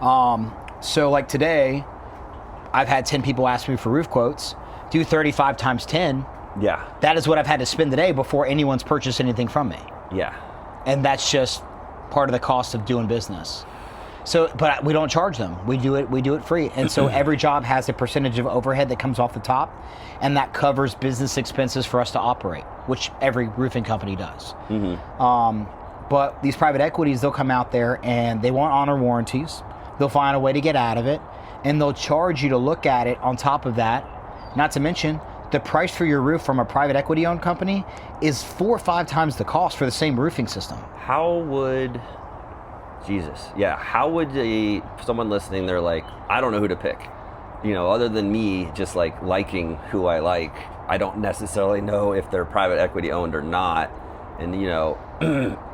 So like today, I've had 10 people ask me for roof quotes. Do 35 times 10. Yeah. That is what I've had to spend today before anyone's purchased anything from me. Yeah. And that's just part of the cost of doing business. So, but we don't charge them. We do it free. And so every job has a percentage of overhead that comes off the top, and that covers business expenses for us to operate, which every roofing company does. Mm-hmm. But these private equities, they'll come out there and they won't honor warranties. They'll find a way to get out of it, and they'll charge you to look at it on top of that. Not to mention, the price for your roof from a private equity owned company is 4 or 5 times the cost for the same roofing system. How would someone listening, they're like, I don't know who to pick. Other than me just liking who I like, I don't necessarily know if they're private equity owned or not. And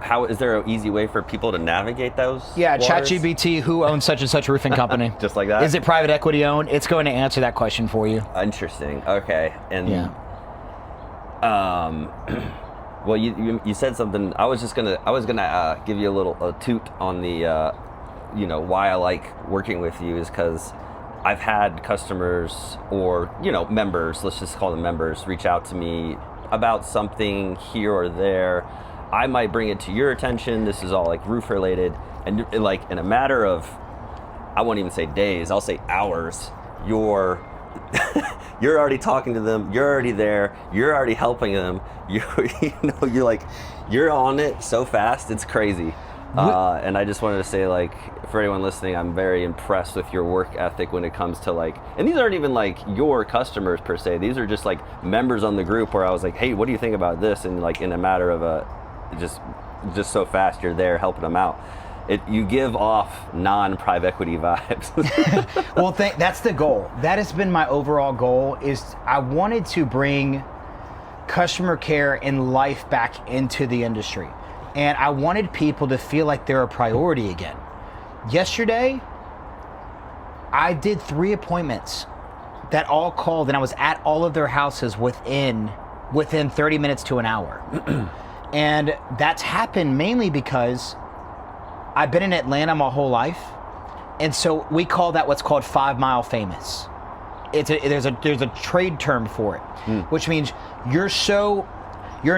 how is there an easy way for people to navigate those? Yeah, waters? ChatGPT, who owns such and such roofing company? Just like that? Is it private equity owned? It's going to answer that question for you. Interesting. Okay. And yeah. Well, you said something. I was gonna give you a toot on the why I like working with you is because I've had customers or members, let's just call them members, reach out to me about something here or there. I might bring it to your attention. This is all roof related, and in a matter of, I won't even say days, I'll say hours, you're already talking to them, you're already there, you're already helping them, you're on it so fast, it's crazy. And I just wanted to say, like, for anyone listening, I'm very impressed with your work ethic when it comes to, like, and these aren't even like your customers per se. These are just like members on the group where I was like, hey, what do you think about this? And like in a matter of just so fast, you're there helping them out. You give off non-private equity vibes. Well, that's the goal. That has been my overall goal. Is I wanted to bring customer care and life back into the industry. And I wanted people to feel like they're a priority again. Yesterday, I did 3 appointments that all called, and I was at all of their houses within 30 minutes to an hour. And that's happened mainly because I've been in Atlanta my whole life. And so we call that what's called 5 Mile Famous. There's a trade term for it, which means you're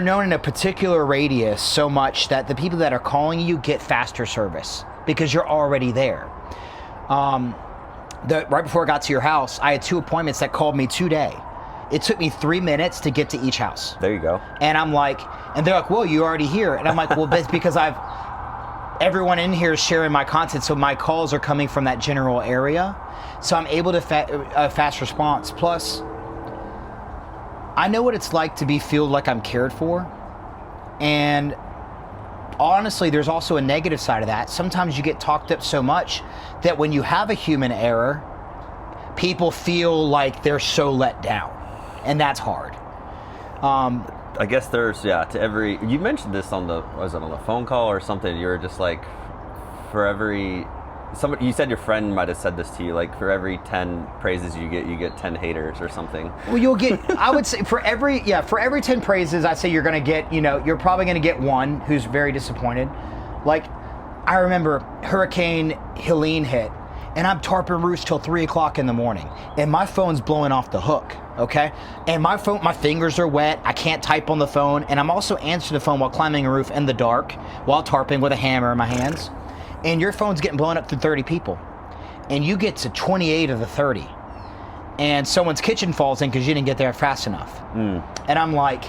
known in a particular radius so much that the people that are calling you get faster service because you're already there. Right before I got to your house, I had 2 appointments that called me today. It took me 3 minutes to get to each house. There you go. And I'm like, and they're like, well, you're already here. And I'm like, well, that's because everyone in here is sharing my content, so my calls are coming from that general area. So I'm able to fast response. Plus, I know what it's like to feel like I'm cared for. And honestly, there's also a negative side of that. Sometimes you get talked up so much that when you have a human error, people feel like they're so let down. And that's hard. I guess there's, you mentioned this on the phone call or something, you were just like, you said your friend might have said this to you, like for every 10 praises you get 10 haters or something. Well, you'll get, I would say for every 10 praises, I'd say you're going to get, you're probably going to get one who's very disappointed. Like, I remember Hurricane Helene hit, and I'm tarping roofs till 3 o'clock in the morning, and my phone's blowing off the hook, okay? And my fingers are wet, I can't type on the phone, and I'm also answering the phone while climbing a roof in the dark, while tarping with a hammer in my hands. And your phone's getting blown up through 30 people. And you get to 28 of the 30. And someone's kitchen falls in because you didn't get there fast enough. And I'm like,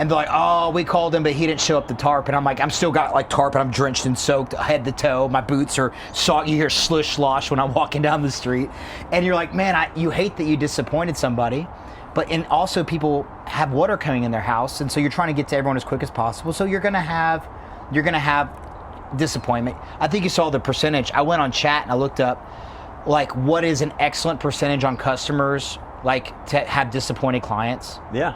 and they're like, oh, we called him, but he didn't show up the tarp. And I'm like, I'm still got like tarp, and I'm drenched and soaked head to toe. My boots are soggy. You hear slush slosh when I'm walking down the street. And you're like, man, you hate that you disappointed somebody. And also people have water coming in their house. And so you're trying to get to everyone as quick as possible. So you're going to have disappointment. I think you saw the percentage. I went on chat and I looked up like what is an excellent percentage on customers like to have disappointed clients. Yeah.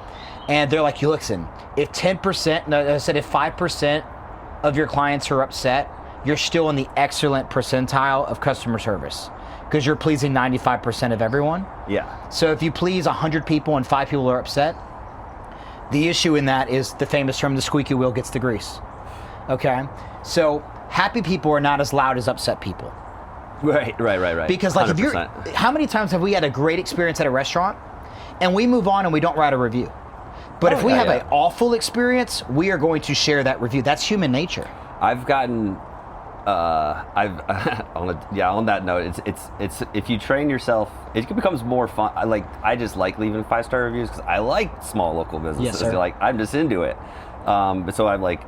And they're like, you listen, if 5% of your clients are upset, you're still in the excellent percentile of customer service because you're pleasing 95% of everyone. Yeah. So if you please 100 people and 5 people are upset, the issue in that is the famous term, the squeaky wheel gets the grease. Okay, so happy people are not as loud as upset people. Right. Because like 100%. how many times have we had a great experience at a restaurant and we move on and we don't write a review? But if we have an awful experience, we are going to share that review. That's human nature. I've gotten, on that note, it's if you train yourself, it becomes more fun. I just like leaving 5-star reviews because I like small local businesses. Yes, sir. Like I'm just into it. But so I'm like,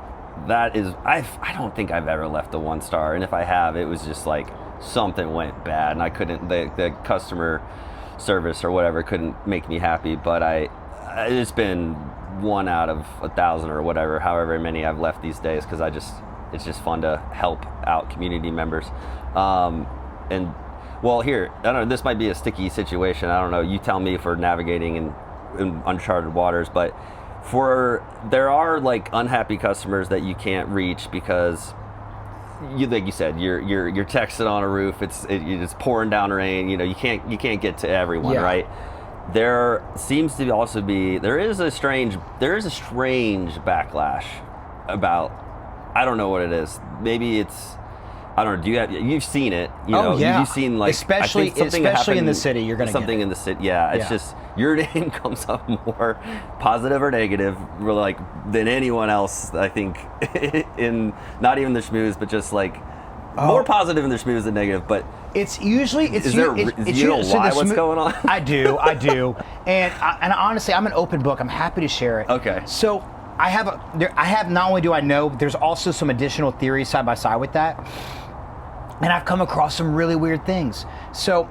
that is, I don't think I've ever left a 1-star, and if I have, it was just like something went bad, and I couldn't, the customer service or whatever couldn't make me happy. But it's been 1 out of 1,000 or whatever, however many I've left these days, because it's just fun to help out community members. And well, here, I don't know, this might be a sticky situation. I don't know. You tell me if we're navigating in uncharted waters, but there are like unhappy customers that you can't reach because like you said, you're texting on a roof. It's pouring down rain. You can't get to everyone, right? There seems to also be there is a strange backlash about, I don't know what it is. Maybe it's, I don't know. You've seen it? You've seen like especially in the city. You're gonna something get it. in the city. Yeah, it's just your name comes up more positive or negative, like than anyone else. I think in not even the Shmooze, but just like more positive in the Shmooze than negative. But it's usually you know why what's going on? I do, and honestly, I'm an open book. I'm happy to share it. Okay. So I have not only do I know, but there's also some additional theories side by side with that. And I've come across some really weird things. So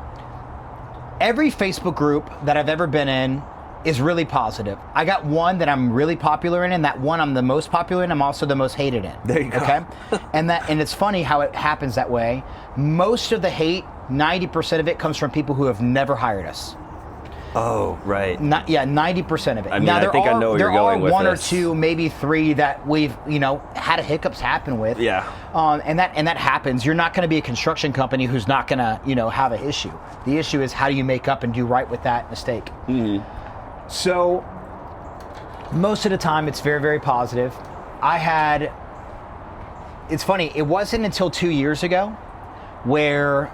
every Facebook group that I've ever been in is really positive. I got one that I'm really popular in, and that one I'm the most popular in, I'm also the most hated in. There you go. Okay? and it's funny how it happens that way. Most of the hate, 90% of it comes from people who have never hired us. Oh, right. 90% of it. I mean, I think I know where you're going with one this. or two, maybe three that we've, had hiccups happen with. Yeah. And that happens. You're not going to be a construction company who's not going to, have an issue. The issue is how do you make up and do right with that mistake. Mm-hmm. So most of the time it's very, very positive. It's funny, it wasn't until 2 years ago where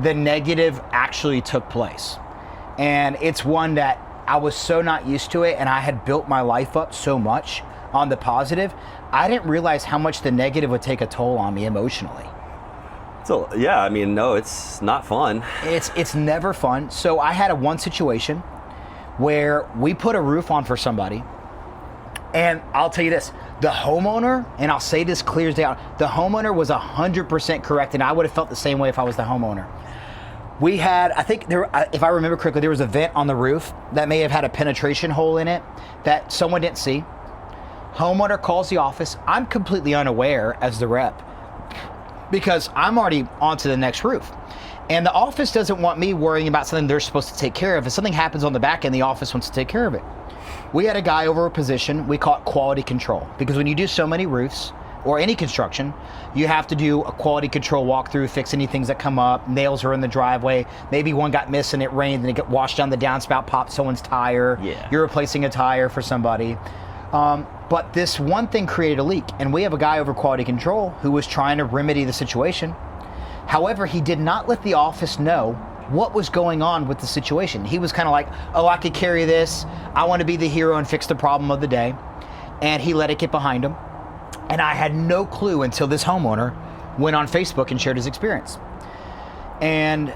the negative actually took place. And it's one that I was so not used to it, and I had built my life up so much on the positive, I didn't realize how much the negative would take a toll on me emotionally. So, yeah, I mean, no, it's not fun. It's never fun. So I had one situation where we put a roof on for somebody, and I'll tell you this, the homeowner, and I'll say this clear as day, the homeowner was 100% correct, and I would have felt the same way if I was the homeowner. We had, I think, if I remember correctly, there was a vent on the roof that may have had a penetration hole in it that someone didn't see. Homeowner calls the office. I'm completely unaware as the rep because I'm already onto the next roof. And the office doesn't want me worrying about something they're supposed to take care of. If something happens on the back end, the office wants to take care of it. We had a guy over a position, we call it quality control, because when you do so many roofs, or any construction, you have to do a quality control walkthrough, fix any things that come up, nails are in the driveway, maybe one got missed and it rained and it got washed down the downspout, popped someone's tire, you're replacing a tire for somebody. But this one thing created a leak, and we have a guy over quality control who was trying to remedy the situation. However, he did not let the office know what was going on with the situation. He was kind of like, oh, I could carry this, I want to be the hero and fix the problem of the day, and he let it get behind him. And I had no clue until this homeowner went on Facebook and shared his experience. And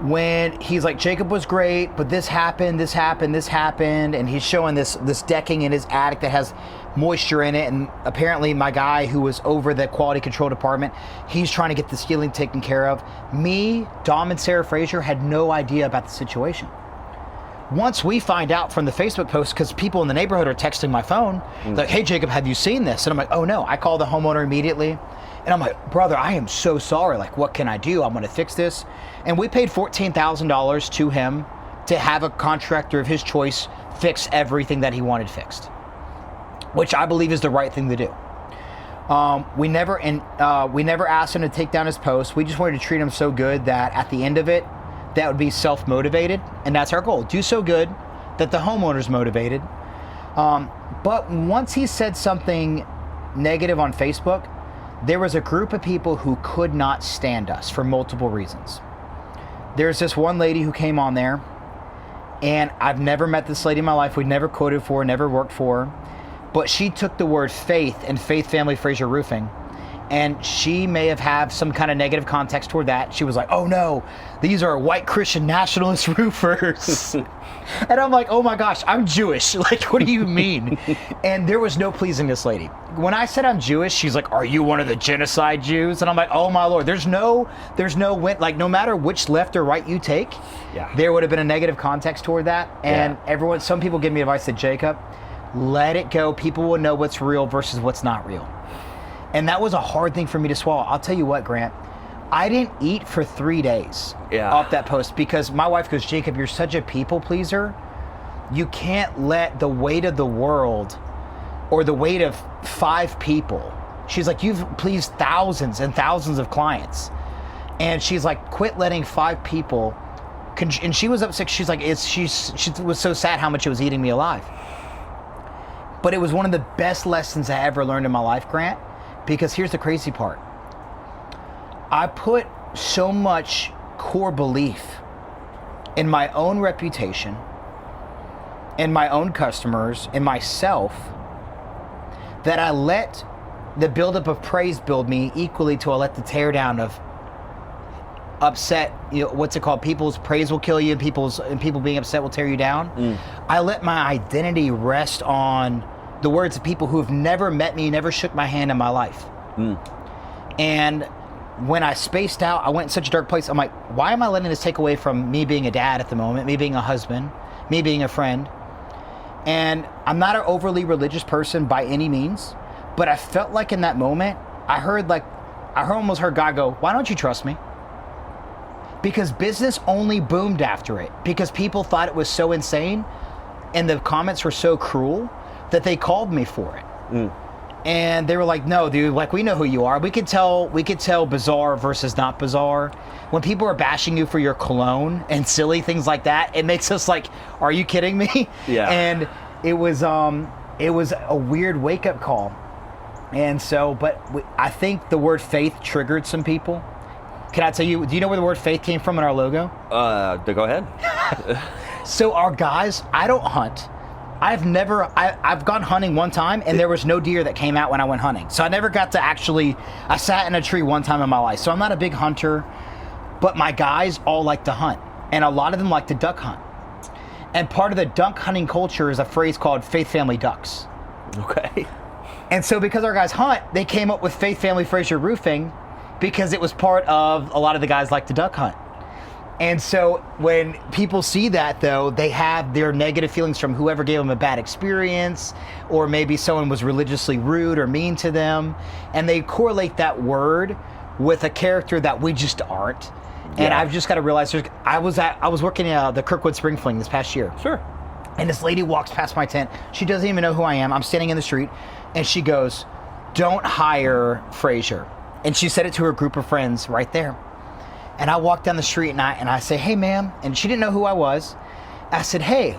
when he's like, Jacob was great, but this happened, and he's showing this decking in his attic that has moisture in it, and apparently my guy who was over the quality control department, he's trying to get the ceiling taken care of. Me, Dom, and Sarah Frazer had no idea about the situation. Once we find out from the Facebook post, because people in the neighborhood are texting my phone, like, hey, Jacob, have you seen this? And I'm like, oh, no. I call the homeowner immediately. And I'm like, brother, I am so sorry. Like, what can I do? I'm going to fix this. And we paid $14,000 to him to have a contractor of his choice fix everything that he wanted fixed, which I believe is the right thing to do. We never asked him to take down his post. We just wanted to treat him so good that at the end of it, that would be self-motivated, and that's our goal. Do so good that the homeowner's motivated. But once he said something negative on Facebook, there was a group of people who could not stand us for multiple reasons. There's this one lady who came on there, and I've never met this lady in my life. We'd never quoted for her, never worked for her, but she took the word faith and Faith Family Frazer Roofing, and she may have had some kind of negative context toward that. She was like, oh no, these are white Christian nationalist roofers. And I'm like, oh my gosh, I'm Jewish. Like, what do you mean? And there was no pleasing this lady. When I said I'm Jewish, she's like, are you one of the genocide Jews? And I'm like, oh my Lord, there's no, like, no matter which left or right you take, there would have been a negative context toward that. And some people give me advice that, Jacob, let it go. People will know what's real versus what's not real. And that was a hard thing for me to swallow. I'll tell you what, Grant, I didn't eat for 3 days off that post because my wife goes, Jacob, you're such a people pleaser. You can't let the weight of the world or the weight of 5 people. She's like, you've pleased thousands and thousands of clients. And she's like, quit letting 5 people. And she was upset. She's like, she was so sad how much it was eating me alive. But it was one of the best lessons I ever learned in my life, Grant. Because here's the crazy part. I put so much core belief in my own reputation, in my own customers, in myself, that I let the buildup of praise build me equally to I let the teardown of upset, what's it called? People's praise will kill you and people being upset will tear you down. I let my identity rest on the words of people who have never met me, never shook my hand in my life. And when I spaced out, I went in such a dark place. I'm like, why am I letting this take away from me being a dad at the moment, me being a husband, me being a friend? And I'm not an overly religious person by any means, but I felt like in that moment, I almost heard God go, why don't you trust me? Because business only boomed after it, because people thought it was so insane and the comments were so cruel that they called me for it. And they were like, no, dude, like, we know who you are. We could tell bizarre versus not bizarre. When people are bashing you for your cologne and silly things like that, it makes us like, are you kidding me? Yeah. And it was a weird wake-up call. And so, I think the word faith triggered some people. Can I tell you, do you know where the word faith came from in our logo? Go ahead. So our guys, I don't hunt. I've gone hunting one time and there was no deer that came out when I went hunting. So I never got to I sat in a tree one time in my life. So I'm not a big hunter, but my guys all like to hunt. And a lot of them like to duck hunt. And part of the duck hunting culture is a phrase called faith family ducks. Okay. And so because our guys hunt, they came up with faith family Frazer roofing because it was part of a lot of the guys like to duck hunt. And so when people see that, though, they have their negative feelings from whoever gave them a bad experience, or maybe someone was religiously rude or mean to them, and they correlate that word with a character that we just aren't. And I've just got to realize, I was working at the Kirkwood Spring Fling this past year. Sure. And this lady walks past my tent. She doesn't even know who I am. I'm standing in the street, and she goes, "Don't hire Frazer." And she said it to her group of friends right there. And I walked down the street and I say, "Hey, ma'am," and she didn't know who I was. I said, "Hey,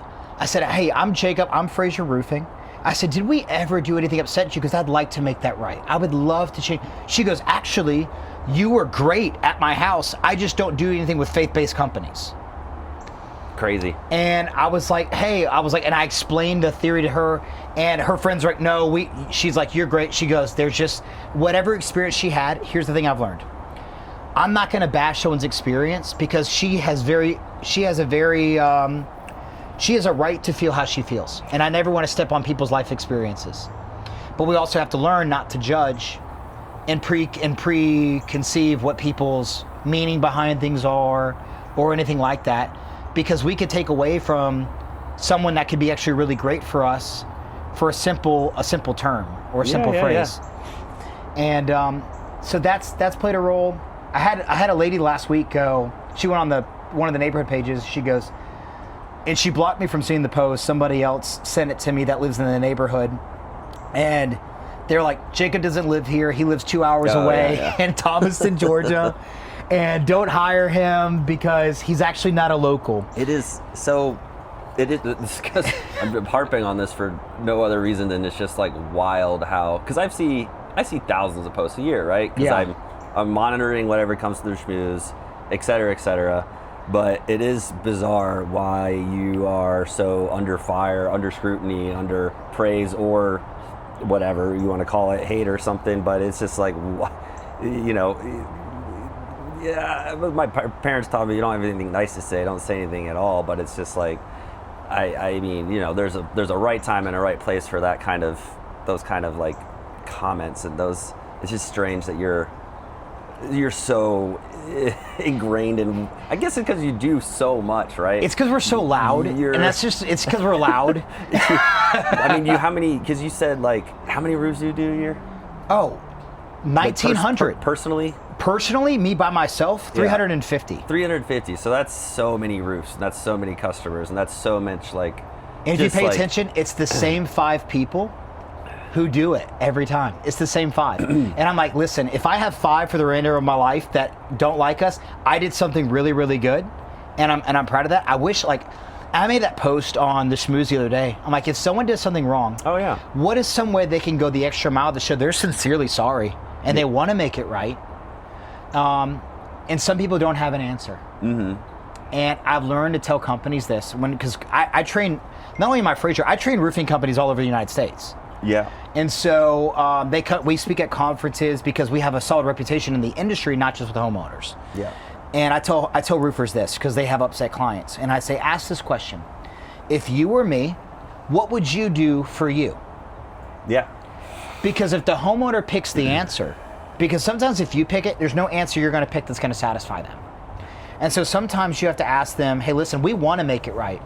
I'm Jacob. I'm Frazer Roofing." I said, "Did we ever do anything upset you? Because I'd like to make that right. I would love to change." She goes, "Actually, you were great at my house. I just don't do anything with faith-based companies." Crazy. And I was like, and I explained the theory to her, and her friends were like, "No, she's like, you're great." She goes, "There's just whatever experience she had. Here's the thing I've learned. I'm not going to bash someone's experience because she has a right to feel how she feels. And I never want to step on people's life experiences. But we also have to learn not to judge and preconceive what people's meaning behind things are or anything like that, because we could take away from someone that could be actually really great for us for a simple term or a simple phrase. Yeah. And so that's played a role. I had a lady last week go, she went on one of the neighborhood pages, she goes, and she blocked me from seeing the post. Somebody else sent it to me that lives in the neighborhood. And they're like, "Jacob doesn't live here. He lives 2 hours away in Thomaston, Georgia. And don't hire him because he's actually not a local." It is because I'm harping on this for no other reason than it's just like wild how, because I see thousands of posts a year, right? Because I'm monitoring whatever comes through Shmooze, et cetera, but it is bizarre why you are so under fire, under scrutiny, under praise, or whatever you want to call it, hate or something, but it's just like, you know, my parents taught me you don't have anything nice to say, don't say anything at all, but it's just like, I mean, you know, there's a right time and a right place for those kind of like comments, and those, it's just strange that you're so ingrained in, I guess it's because you do so much, right? It's because we're so loud, and it's because we're loud. I mean, how many, because you said like, how many roofs do you do a year? Oh, 1,900. Personally? Personally, me by myself, 350. 350, so that's so many roofs, and that's so many customers, and that's so much like. And if you pay attention, it's the same 5 people who do it every time. It's the same 5. And I'm like, listen, if I have 5 for the remainder of my life that don't like us, I did something really, really good, and I'm proud of that. I wish, like, I made that post on the Shmooze the other day. I'm like, if someone did something wrong, what is some way they can go the extra mile to show they're sincerely sorry and they want to make it right? And some people don't have an answer. Mm-hmm. And I've learned to tell companies this, because I train, not only in my Frazer, I train roofing companies all over the United States. Yeah. And so we speak at conferences because we have a solid reputation in the industry, not just with homeowners. Yeah. And I tell roofers this because they have upset clients, and I say, ask this question: if you were me, what would you do for you? Yeah. Because if the homeowner picks the answer, because sometimes if you pick it, there's no answer you're going to pick that's going to satisfy them. And so sometimes you have to ask them, hey, listen, we want to make it right.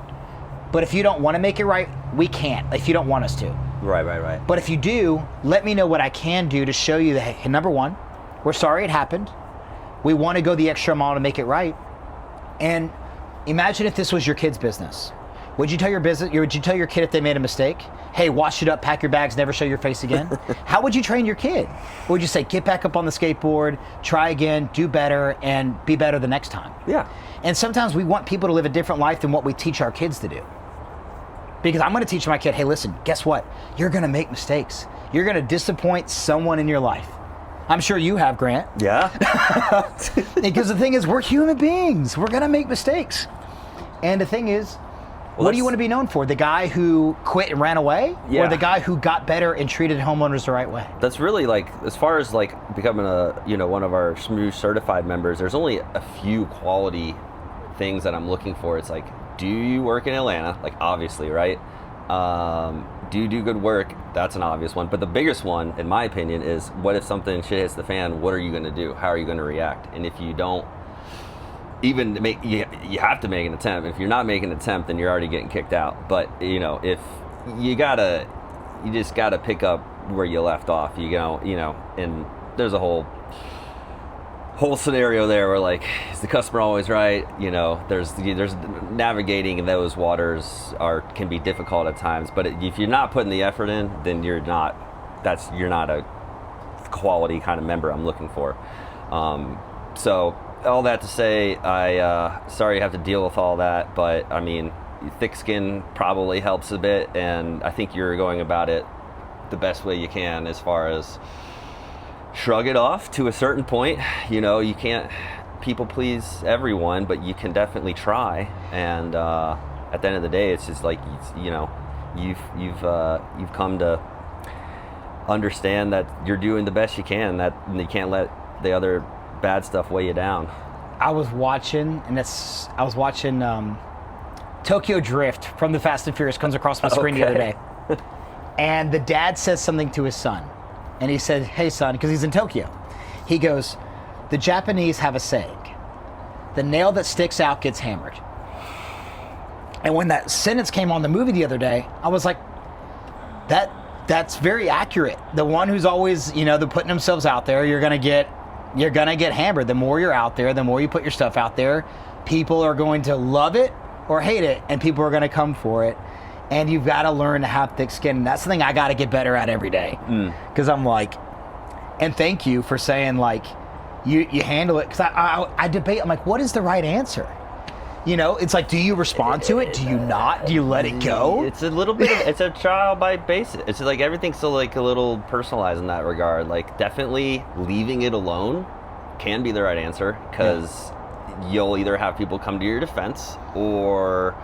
But if you don't want to make it right, we can't, if you don't want us to. Right. But if you do, let me know what I can do to show you that, hey, number one, we're sorry it happened. We want to go the extra mile to make it right. And imagine if this was your kid's business. Would you tell your kid if they made a mistake? Hey, wash it up, pack your bags, never show your face again? How would you train your kid? Or would you say, get back up on the skateboard, try again, do better, and be better the next time? Yeah. And sometimes we want people to live a different life than what we teach our kids to do. Because I'm going to teach my kid, hey, listen, guess what? You're going to make mistakes. You're going to disappoint someone in your life. I'm sure you have, Grant. Yeah. Because the thing is, we're human beings. We're going to make mistakes. And the thing is, what do you want to be known for? The guy who quit and ran away? Yeah. Or the guy who got better and treated homeowners the right way? That's really like, as far as like becoming one of our Shmooze certified members, there's only a few quality things that I'm looking for. It's like, do you work in Atlanta? Like, obviously, right? Do you do good work? That's an obvious one. But the biggest one, in my opinion, is what if something shit hits the fan? What are you going to do? How are you going to react? And if you don't even make, you have to make an attempt. If you're not making an attempt, then you're already getting kicked out. But if you just gotta pick up where you left off. And there's a whole scenario there where, like, is the customer always right? There's navigating those waters can be difficult at times. But if you're not putting the effort in, then you're not a quality kind of member I'm looking for. So all that to say, sorry you have to deal with all that, but I mean, thick skin probably helps a bit, and I think you're going about it the best way you can as far as shrug it off to a certain point. You can't people please everyone, but you can definitely try. And at the end of the day, it's just like, you've come to understand that you're doing the best you can, that you can't let the other bad stuff weigh you down. I was watching Tokyo Drift from the Fast and Furious comes across my screen the other day. And the dad says something to his son. And he said, hey son, because he's in Tokyo. He goes, the Japanese have a saying, the nail that sticks out gets hammered. And when that sentence came on the movie the other day, I was like, that's very accurate. The one who's always, they're putting themselves out there, you're gonna get hammered. The more you're out there, the more you put your stuff out there, people are going to love it or hate it, and people are going to come for it. And you've got to learn to have thick skin. And that's the thing I got to get better at every day. Because I'm like, and thank you for saying, like, you handle it. Because I debate, I'm like, what is the right answer? It's like, do you respond to it? Do you not? Do you let it go? It's a little bit it's a trial by basis. It's like everything's still like a little personalized in that regard. Like, definitely leaving it alone can be the right answer, because you'll either have people come to your defense, or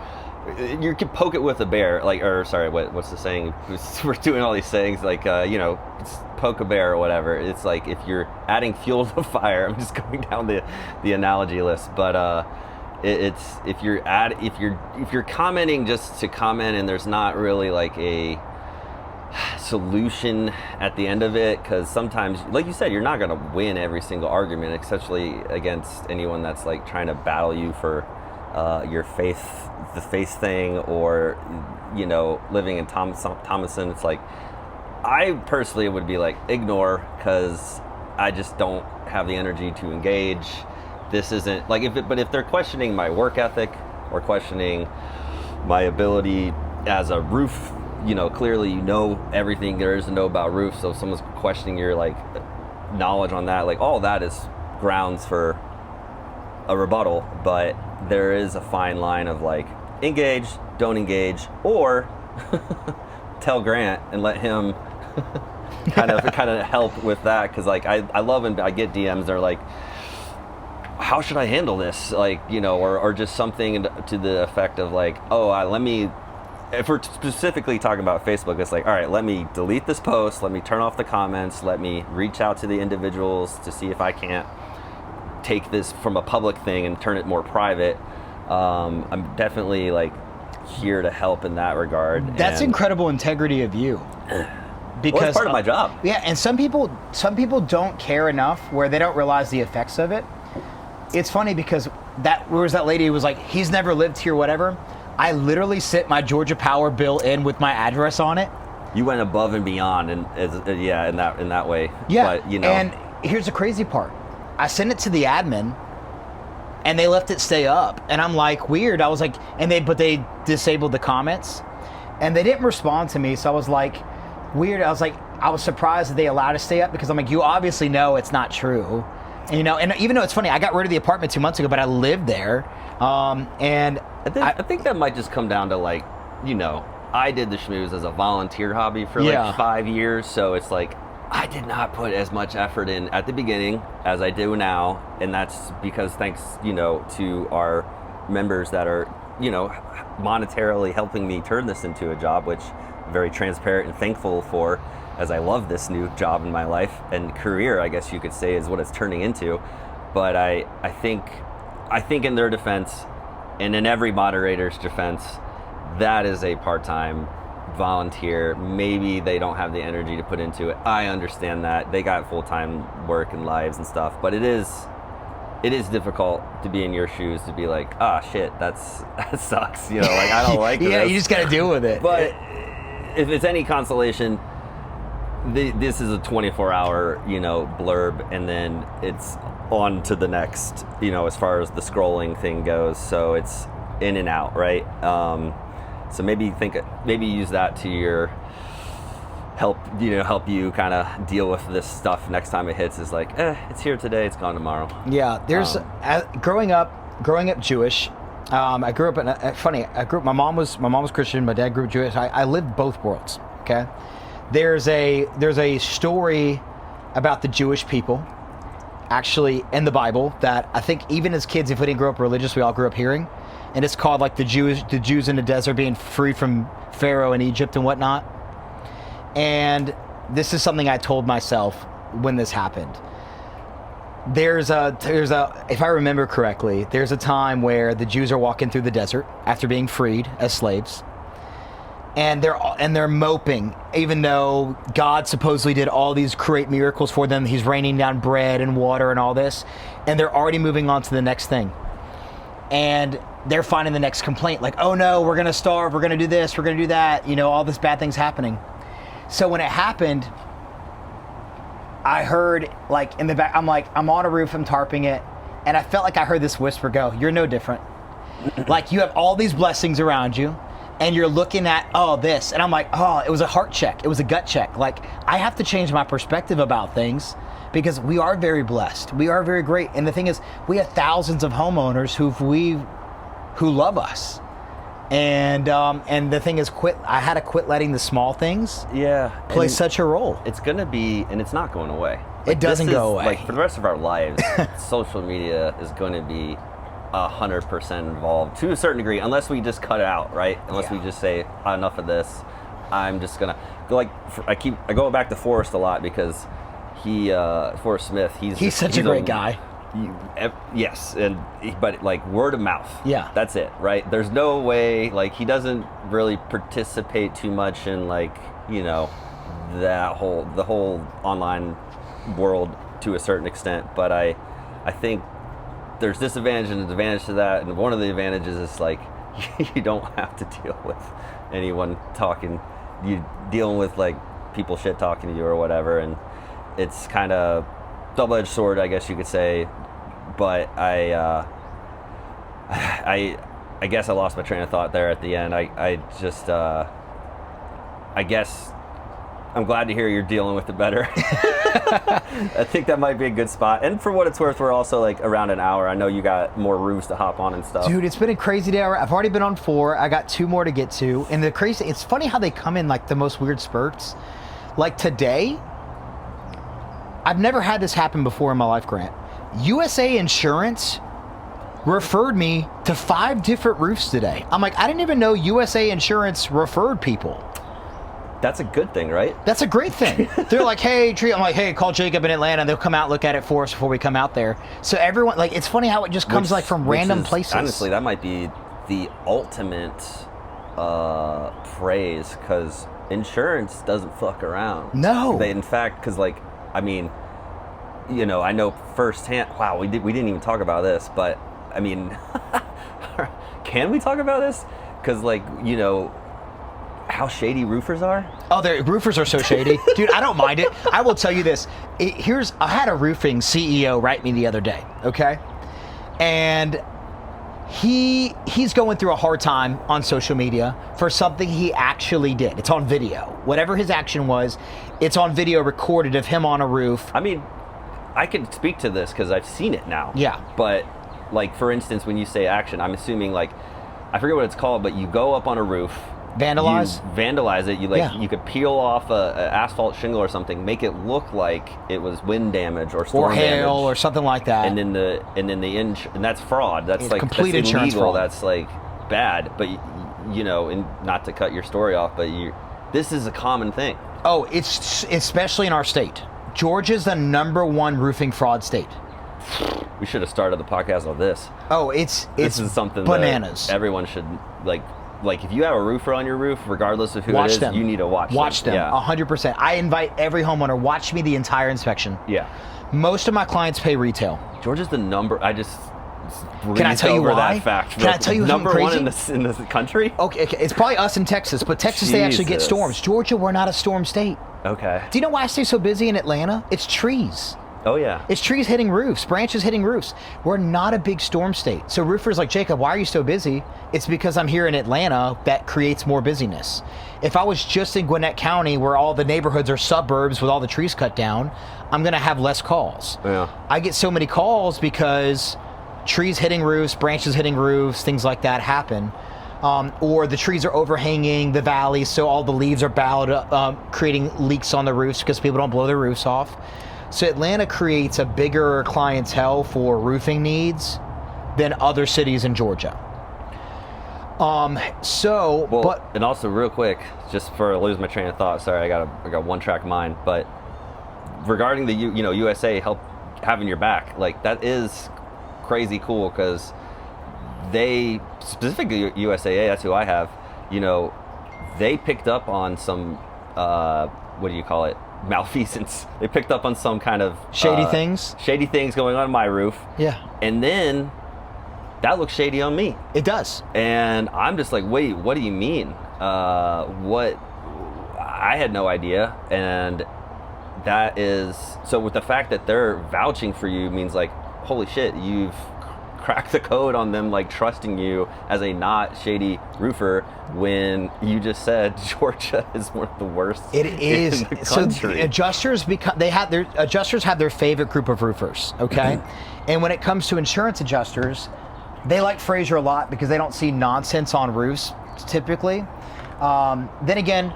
you can poke it with a bear. What's the saying? We're doing all these sayings like, poke a bear or whatever. It's like, if you're adding fuel to the fire, I'm just going down the analogy list, but it's if you're commenting just to comment, and there's not really like a solution at the end of it, because sometimes, like you said, you're not going to win every single argument, especially against anyone that's like trying to battle you for your the faith thing, or living in Thomason. It's like, I personally would be like, ignore, because I just don't have the energy to engage. This isn't like, if they're questioning my work ethic or questioning my ability as a roof, clearly everything there is to know about roofs. So if someone's questioning your like knowledge on that, like, all that is grounds for a rebuttal. But there is a fine line of like, engage, don't engage, or tell Grant and let him kind of help with that. Because like, I love when I get DMs, they're like, how should I handle this? Like, or just something to the effect of like, if we're specifically talking about Facebook, it's like, all right, let me delete this post, let me turn off the comments, let me reach out to the individuals to see if I can't take this from a public thing and turn it more private. I'm definitely like here to help in that regard. That's incredible integrity of you. because Well, it's part of my job. Yeah, and some people don't care enough where they don't realize the effects of it. It's funny because there was that lady who was like, he's never lived here, whatever. I literally sent my Georgia Power bill in with my address on it. You went above and beyond, and in that way. Yeah, But, you know, and here's the crazy part. I sent it to the admin, and they left it stay up. And I'm like, weird. I was like, but they disabled the comments, and they didn't respond to me. So I was like, weird. I was surprised that they allowed it to stay up because I'm like, you obviously know it's not true. And, and even though it's funny, I got rid of the apartment 2 months ago, but I lived there. And I think that might just come down to like, I did the schmooze as a volunteer hobby for like 5 years. So it's like, I did not put as much effort in at the beginning as I do now. And that's because thanks, to our members that are, monetarily helping me turn this into a job, which I'm very transparent and thankful for, as I love this new job in my life and career, I guess you could say, is what it's turning into. But I think in their defense, and in every moderator's defense, that is a part-time volunteer. Maybe they don't have the energy to put into it. I understand that. They got full-time work and lives and stuff, but it is difficult to be in your shoes, to be like, shit, that sucks. I don't like yeah, this. you just got to deal with it. But if it's any consolation, this is a 24-hour, blurb, and then it's on to the next, as far as the scrolling thing goes. So it's in and out, right? So maybe use that to your help you kind of deal with this stuff next time it hits. Is like, it's here today, it's gone tomorrow. Yeah, there's growing up Jewish. I grew up my mom was Christian, my dad grew up Jewish. I lived both worlds. Okay, there's a story about the Jewish people, actually, in the Bible, that I think even as kids, if we didn't grow up religious, we all grew up hearing, and it's called like the Jews in the desert being free from Pharaoh in Egypt and whatnot. And this is something I told myself when this happened. There's a if I remember correctly, there's a time where the Jews are walking through the desert after being freed as slaves, and they're moping, even though God supposedly did all these great miracles for them. He's raining down bread and water and all this, and they're already moving on to the next thing. And they're finding the next complaint, like, oh no, we're gonna starve, we're gonna do this, we're gonna do that, all this bad things happening. So when it happened, I heard, like, in the back, I'm on a roof, I'm tarping it, and I felt like I heard this whisper go, you're no different. Like, you have all these blessings around you, and you're looking at, this. And I'm like, it was a heart check. It was a gut check. Like, I have to change my perspective about things, because we are very blessed. We are very great. And the thing is, we have thousands of homeowners who love us. And the thing is, I had to quit letting the small things play such a role. It's going to be, and it's not going away. It doesn't go away. Like, for the rest of our lives, social media is going to be 100% involved to a certain degree, unless we just cut it out, right? Unless we just say, enough of this. I'm just going to go, like, I go back to Forrest a lot, because Forrest Smith, he's such a great guy. Yes, but like word of mouth. Yeah, that's it, right? There's no way, like, he doesn't really participate too much in, like, the whole online world to a certain extent. But I think there's disadvantage and advantage to that, and one of the advantages is, like, you don't have to deal with anyone you dealing with, like, people shit talking to you or whatever, and it's kind of double-edged sword, I guess you could say. But I guess I lost my train of thought there at the end. I guess I'm glad to hear you're dealing with it better. I think that might be a good spot. And for what it's worth, we're also like around an hour. I know you got more rooms to hop on and stuff. Dude, it's been a crazy day. I've already been on 4. I got 2 more to get to. And it's funny how they come in like the most weird spurts. Like today, I've never had this happen before in my life, Grant. USA Insurance referred me to 5 different roofs today. I'm like, I didn't even know USA Insurance referred people. That's a good thing, right? That's a great thing. They're like, hey, I'm like, hey, call Jacob in Atlanta, and they'll come out and look at it for us before we come out there. So everyone, like, it's funny how it just comes from random places. Honestly, that might be the ultimate praise, because insurance doesn't fuck around. No. They, in fact, because like, I mean, you know, I know firsthand. Wow, we didn't even talk about this, but I mean, can we talk about this? Because like, you know, how shady roofers are. Oh, roofers are so shady. Dude, I don't mind it. I will tell you this. I had a roofing CEO write me the other day, okay? And he's going through a hard time on social media for something he actually did. It's on video. Whatever his action was, it's on video recorded of him on a roof. I mean, I can speak to this because I've seen it now. Yeah. But like, for instance, when you say action, I'm assuming like, I forget what it's called, but you go up on a roof. Vandalize? You vandalize it. You could peel off a asphalt shingle or something, make it look like it was wind damage or storm hail damage, or something like that. and then that's fraud. That's It's like complete that's insurance illegal. fraud. That's like bad. But you know, and not to cut your story off, but this is a common thing. Oh, it's especially in our state. Georgia's the #1 roofing fraud state. We should have started the podcast on this. Oh, this is something bananas. that everyone should like if you have a roofer on your roof, regardless of who Watch it is, them. you need to watch them. Yeah. 100%. I invite every homeowner, watch me the entire inspection. Yeah. Most of my clients pay retail. Georgia's the number. I just Can I tell you over why? that fact. Can I tell you something number one crazy? in the country? Okay, it's probably us in Texas, but Texas, they actually get Jesus. storms. Georgia, we're not a storm state. Okay. Do you know why I stay so busy in Atlanta? It's trees. Oh yeah. It's trees hitting roofs, branches hitting roofs. We're not a big storm state. So roofers like, Jacob, why are you so busy? It's because I'm here in Atlanta. That creates more busyness. If I was just in Gwinnett County where all the neighborhoods are suburbs with all the trees cut down, I'm going to have less calls. Yeah. I get so many calls because trees hitting roofs, branches hitting roofs, things like that happen. Or the trees are overhanging the valleys, so all the leaves are bowed, creating leaks on the roofs because people don't blow their roofs off. So Atlanta creates a bigger clientele for roofing needs than other cities in Georgia. And also real quick, just before I lose my train of thought, sorry, I got one track mind, but regarding the USA having your back, like that is crazy cool because they, specifically USAA, that's who I have, they picked up on some what do you call it, malfeasance. They picked up on some kind of shady things going on my roof. Yeah. And then that looks shady on me. It does. And I'm just like, wait, what do you mean? What? I had no idea. And that is, so with the fact that they're vouching for you means like, holy shit, you've cracked the code on them like trusting you as a not shady roofer when you just said Georgia is one of the worst it is in the so country. adjusters have their favorite group of roofers, okay? And when it comes to insurance adjusters, they like Frazer a lot because they don't see nonsense on roofs typically. Then again,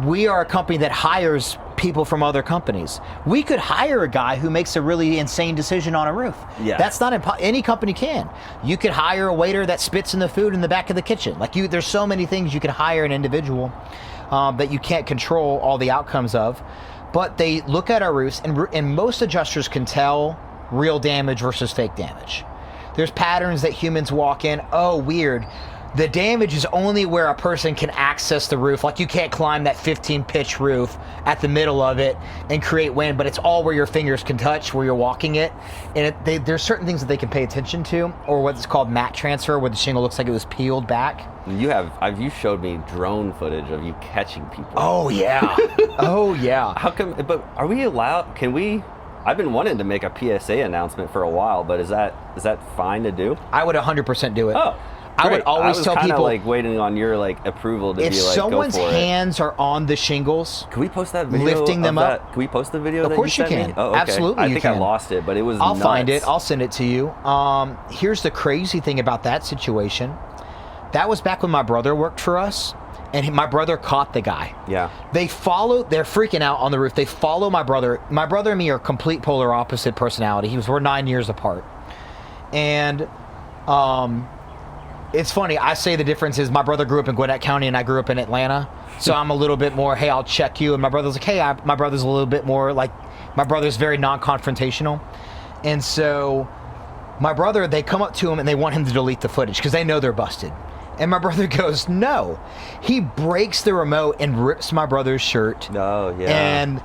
we are a company that hires people from other companies. We could hire a guy who makes a really insane decision on a roof. Yeah. That's not any company can. You could hire a waiter that spits in the food in the back of the kitchen. There's so many things you could hire an individual that you can't control all the outcomes of. But they look at our roofs, and most adjusters can tell real damage versus fake damage. There's patterns that humans walk in. Oh, weird. The damage is only where a person can access the roof. Like you can't climb that 15-pitch roof at the middle of it and create wind, but it's all where your fingers can touch, where you're walking it. And there's certain things that they can pay attention to, or what's called mat transfer, where the shingle looks like it was peeled back. You showed me drone footage of you catching people. Oh yeah. Oh yeah. How come? But are we allowed? Can we? I've been wanting to make a PSA announcement for a while, but is that fine to do? I would 100% do it. Oh. I would always tell people, like waiting on your approval to be like, if go for it. someone's hands are on the shingles, Can we post that video? lifting them of up? that? Can we post the video? Of course that you sent can. Me? Oh, okay. Absolutely, I you think can. I lost it, but it was. I'll nuts. find it. I'll send it to you. Here's the crazy thing about that situation. That was back when my brother worked for us, and my brother caught the guy. Yeah. They're freaking out on the roof. They follow my brother. My brother and me are complete polar opposite personality. We're 9 years apart. And it's funny, I say the difference is my brother grew up in Gwinnett County and I grew up in Atlanta. So I'm a little bit more, hey, I'll check you. And my brother's like, hey, my brother's a little bit more like, my brother's very non-confrontational. And so my brother, they come up to him and they want him to delete the footage because they know they're busted. And my brother goes, no. He breaks the remote and rips my brother's shirt. Oh, yeah. And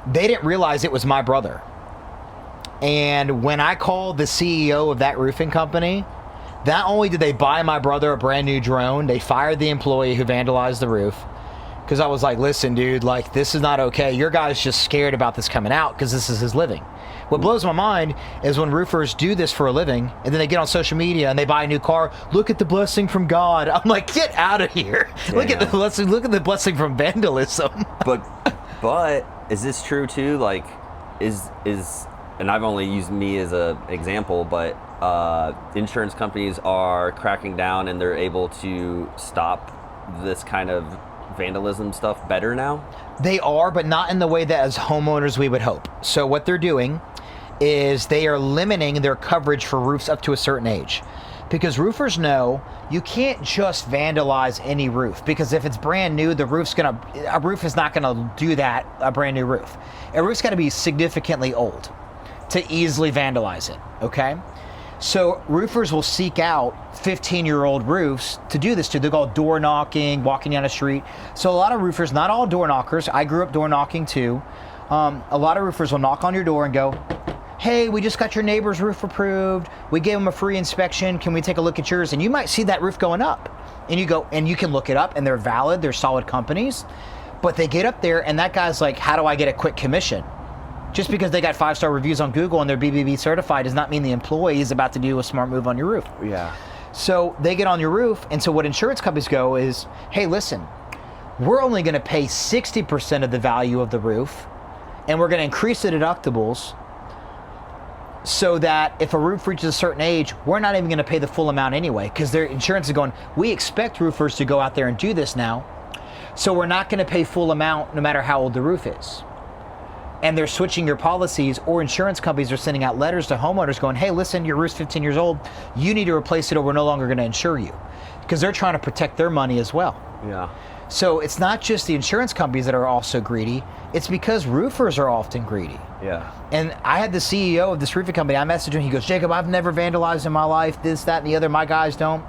they didn't realize it was my brother. And when I called the CEO of that roofing company, not only did they buy my brother a brand new drone, they fired the employee who vandalized the roof. Because I was like, listen, dude, like, this is not okay. Your guy's just scared about this coming out because this is his living. What blows my mind is when roofers do this for a living and then they get on social media and they buy a new car. Look at the blessing from God. I'm like, get out of here. Yeah. Look at the blessing. Look at the blessing from vandalism. But is this true too? Like, is and I've only used me as a example, but insurance companies are cracking down and they're able to stop this kind of vandalism stuff better now? They are, but not in the way that as homeowners we would hope. So what they're doing is they are limiting their coverage for roofs up to a certain age. Because roofers know you can't just vandalize any roof, because if it's brand new, a roof is not gonna do that, a brand new roof. A roof's gotta be significantly old to easily vandalize it, okay? So roofers will seek out 15-year-old roofs to do this to. They'll go door knocking, walking down the street. So a lot of roofers, not all door knockers, I grew up door knocking too. A lot of roofers will knock on your door and go, hey, we just got your neighbor's roof approved. We gave them a free inspection. Can we take a look at yours? And you might see that roof going up. And you go, and you can look it up, and they're valid, they're solid companies. But they get up there, and that guy's like, how do I get a quick commission? Just because they got 5-star reviews on Google and they're BBB certified does not mean the employee is about to do a smart move on your roof. Yeah. So they get on your roof, and so what insurance companies go is, hey, listen, we're only going to pay 60% of the value of the roof, and we're going to increase the deductibles so that if a roof reaches a certain age, we're not even going to pay the full amount anyway, because their insurance is going, we expect roofers to go out there and do this now, so we're not going to pay full amount no matter how old the roof is. And they're switching your policies, or insurance companies are sending out letters to homeowners going, hey, listen, your roof's 15 years old. You need to replace it or we're no longer going to insure you. Because they're trying to protect their money as well. Yeah. So it's not just the insurance companies that are also greedy. It's because roofers are often greedy. Yeah. And I had the CEO of this roofing company, I messaged him, he goes, Jacob, I've never vandalized in my life, this, that, and the other. My guys don't.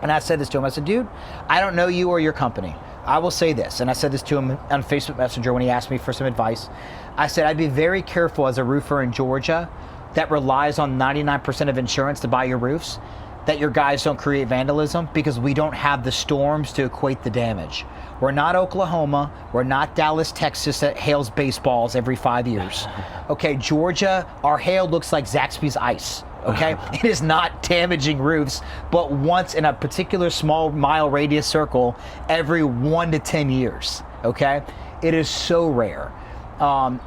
And I said this to him. I said, dude, I don't know you or your company. I will say this, and I said this to him on Facebook Messenger when he asked me for some advice. I said, I'd be very careful as a roofer in Georgia that relies on 99% of insurance to buy your roofs, that your guys don't create vandalism, because we don't have the storms to equate the damage. We're not Oklahoma. We're not Dallas, Texas that hails baseballs every 5 years. Okay, Georgia, our hail looks like Zaxby's ice. Okay, it is not damaging roofs, but once in a particular small mile radius circle every 1 to 10 years. Okay, it is so rare.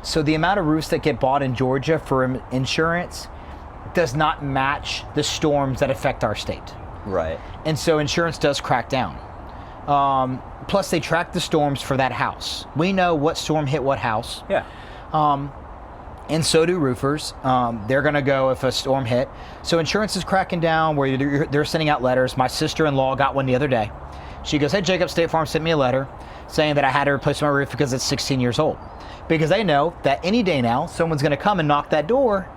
So the amount of roofs that get bought in Georgia for insurance does not match the storms that affect our state. Right. And so insurance does crack down. Plus they track the storms for that house. We know what storm hit what house. Yeah. And so do roofers. They're going to go if a storm hit. So insurance is cracking down where they're sending out letters. My sister-in-law got one the other day. She goes, hey, Jacob, State Farm sent me a letter saying that I had to replace my roof because it's 16 years old. Because they know that any day now, someone's going to come and knock that door,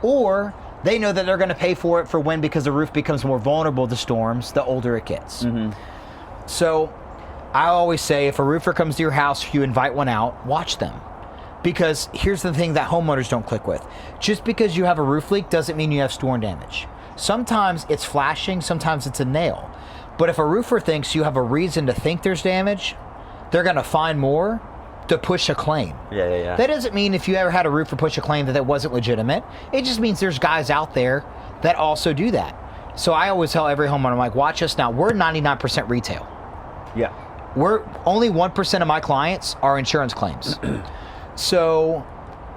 or they know that they're going to pay for it for when, because the roof becomes more vulnerable to storms the older it gets. Mm-hmm. So I always say, if a roofer comes to your house, you invite one out, watch them. Because here's the thing that homeowners don't click with. Just because you have a roof leak doesn't mean you have storm damage. Sometimes it's flashing, sometimes it's a nail. But if a roofer thinks you have a reason to think there's damage, they're going to find more to push a claim. Yeah. That doesn't mean if you ever had a roofer push a claim that wasn't legitimate. It just means there's guys out there that also do that. So I always tell every homeowner, I'm like, watch us now. We're 99% retail. Yeah. We're only 1% of my clients are insurance claims. So,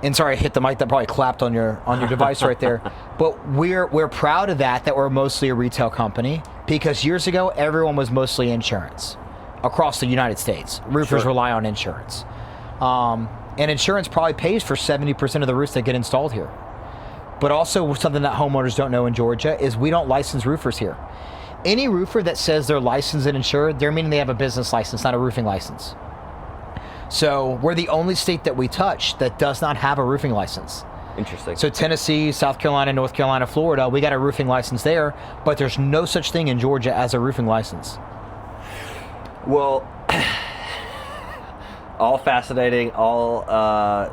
and sorry, I hit the mic, that probably clapped on your device right there. But we're proud of that we're mostly a retail company, because years ago everyone was mostly insurance across the United States. Roofers rely on insurance. And insurance probably pays for 70% of the roofs that get installed here. But also something that homeowners don't know in Georgia is we don't license roofers here. Any roofer that says they're licensed and insured, they're meaning they have a business license, not a roofing license. So we're the only state that we touch that does not have a roofing license. Interesting. So Tennessee, South Carolina, North Carolina, Florida, we got a roofing license there, but there's no such thing in Georgia as a roofing license. Well, all fascinating, all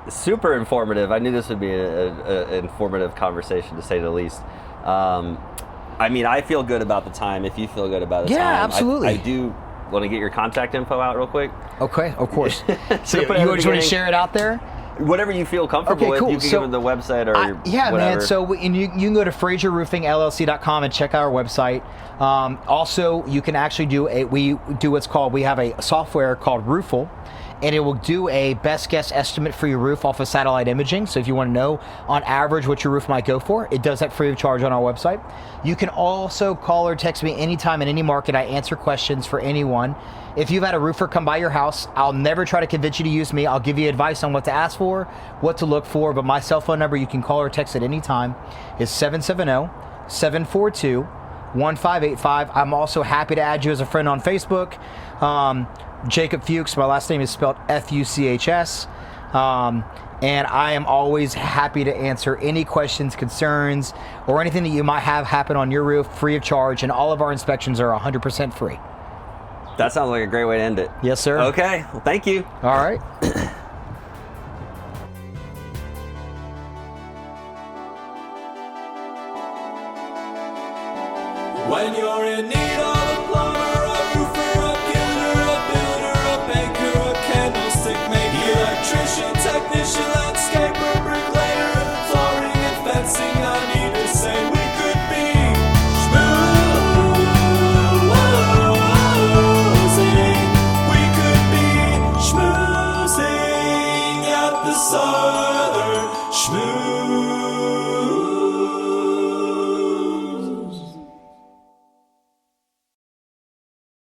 super informative. I knew this would be an informative conversation, to say the least. I mean, I feel good about the time. If you feel good about the time. Yeah, absolutely. I do want to get your contact info out real quick. Okay, of course. So Put it you at the just want to beginning. share it out there? Whatever you feel comfortable Okay, with. cool. You can So, give them the website or yeah, whatever. man. So and you can go to FrazerRoofingLLC.com and check out our website. Also, you can actually we have a software called Roofle, and it will do a best guess estimate for your roof off of satellite imaging. So if you want to know on average what your roof might go for, it does that free of charge on our website. You can also call or text me anytime in any market. I answer questions for anyone. If you've had a roofer come by your house, I'll never try to convince you to use me. I'll give you advice on what to ask for, what to look for, but my cell phone number, you can call or text at any time, is 770-742-1585. I'm also happy to add you as a friend on Facebook. Jacob Fuchs, my last name is spelled Fuchs. And I am always happy to answer any questions, concerns, or anything that you might have happen on your roof free of charge, and all of our inspections are 100% free. That sounds like a great way to end it. Yes, sir. Okay. Well, thank you. All right. When you're in need of a plumber, a roofer, a gilder, a builder, a banker, a candlestick maker, electrician, technician, landscaper, bricklayer, flooring and fencing, I need to say we could be schmoozing. We could be schmoozing at the Southern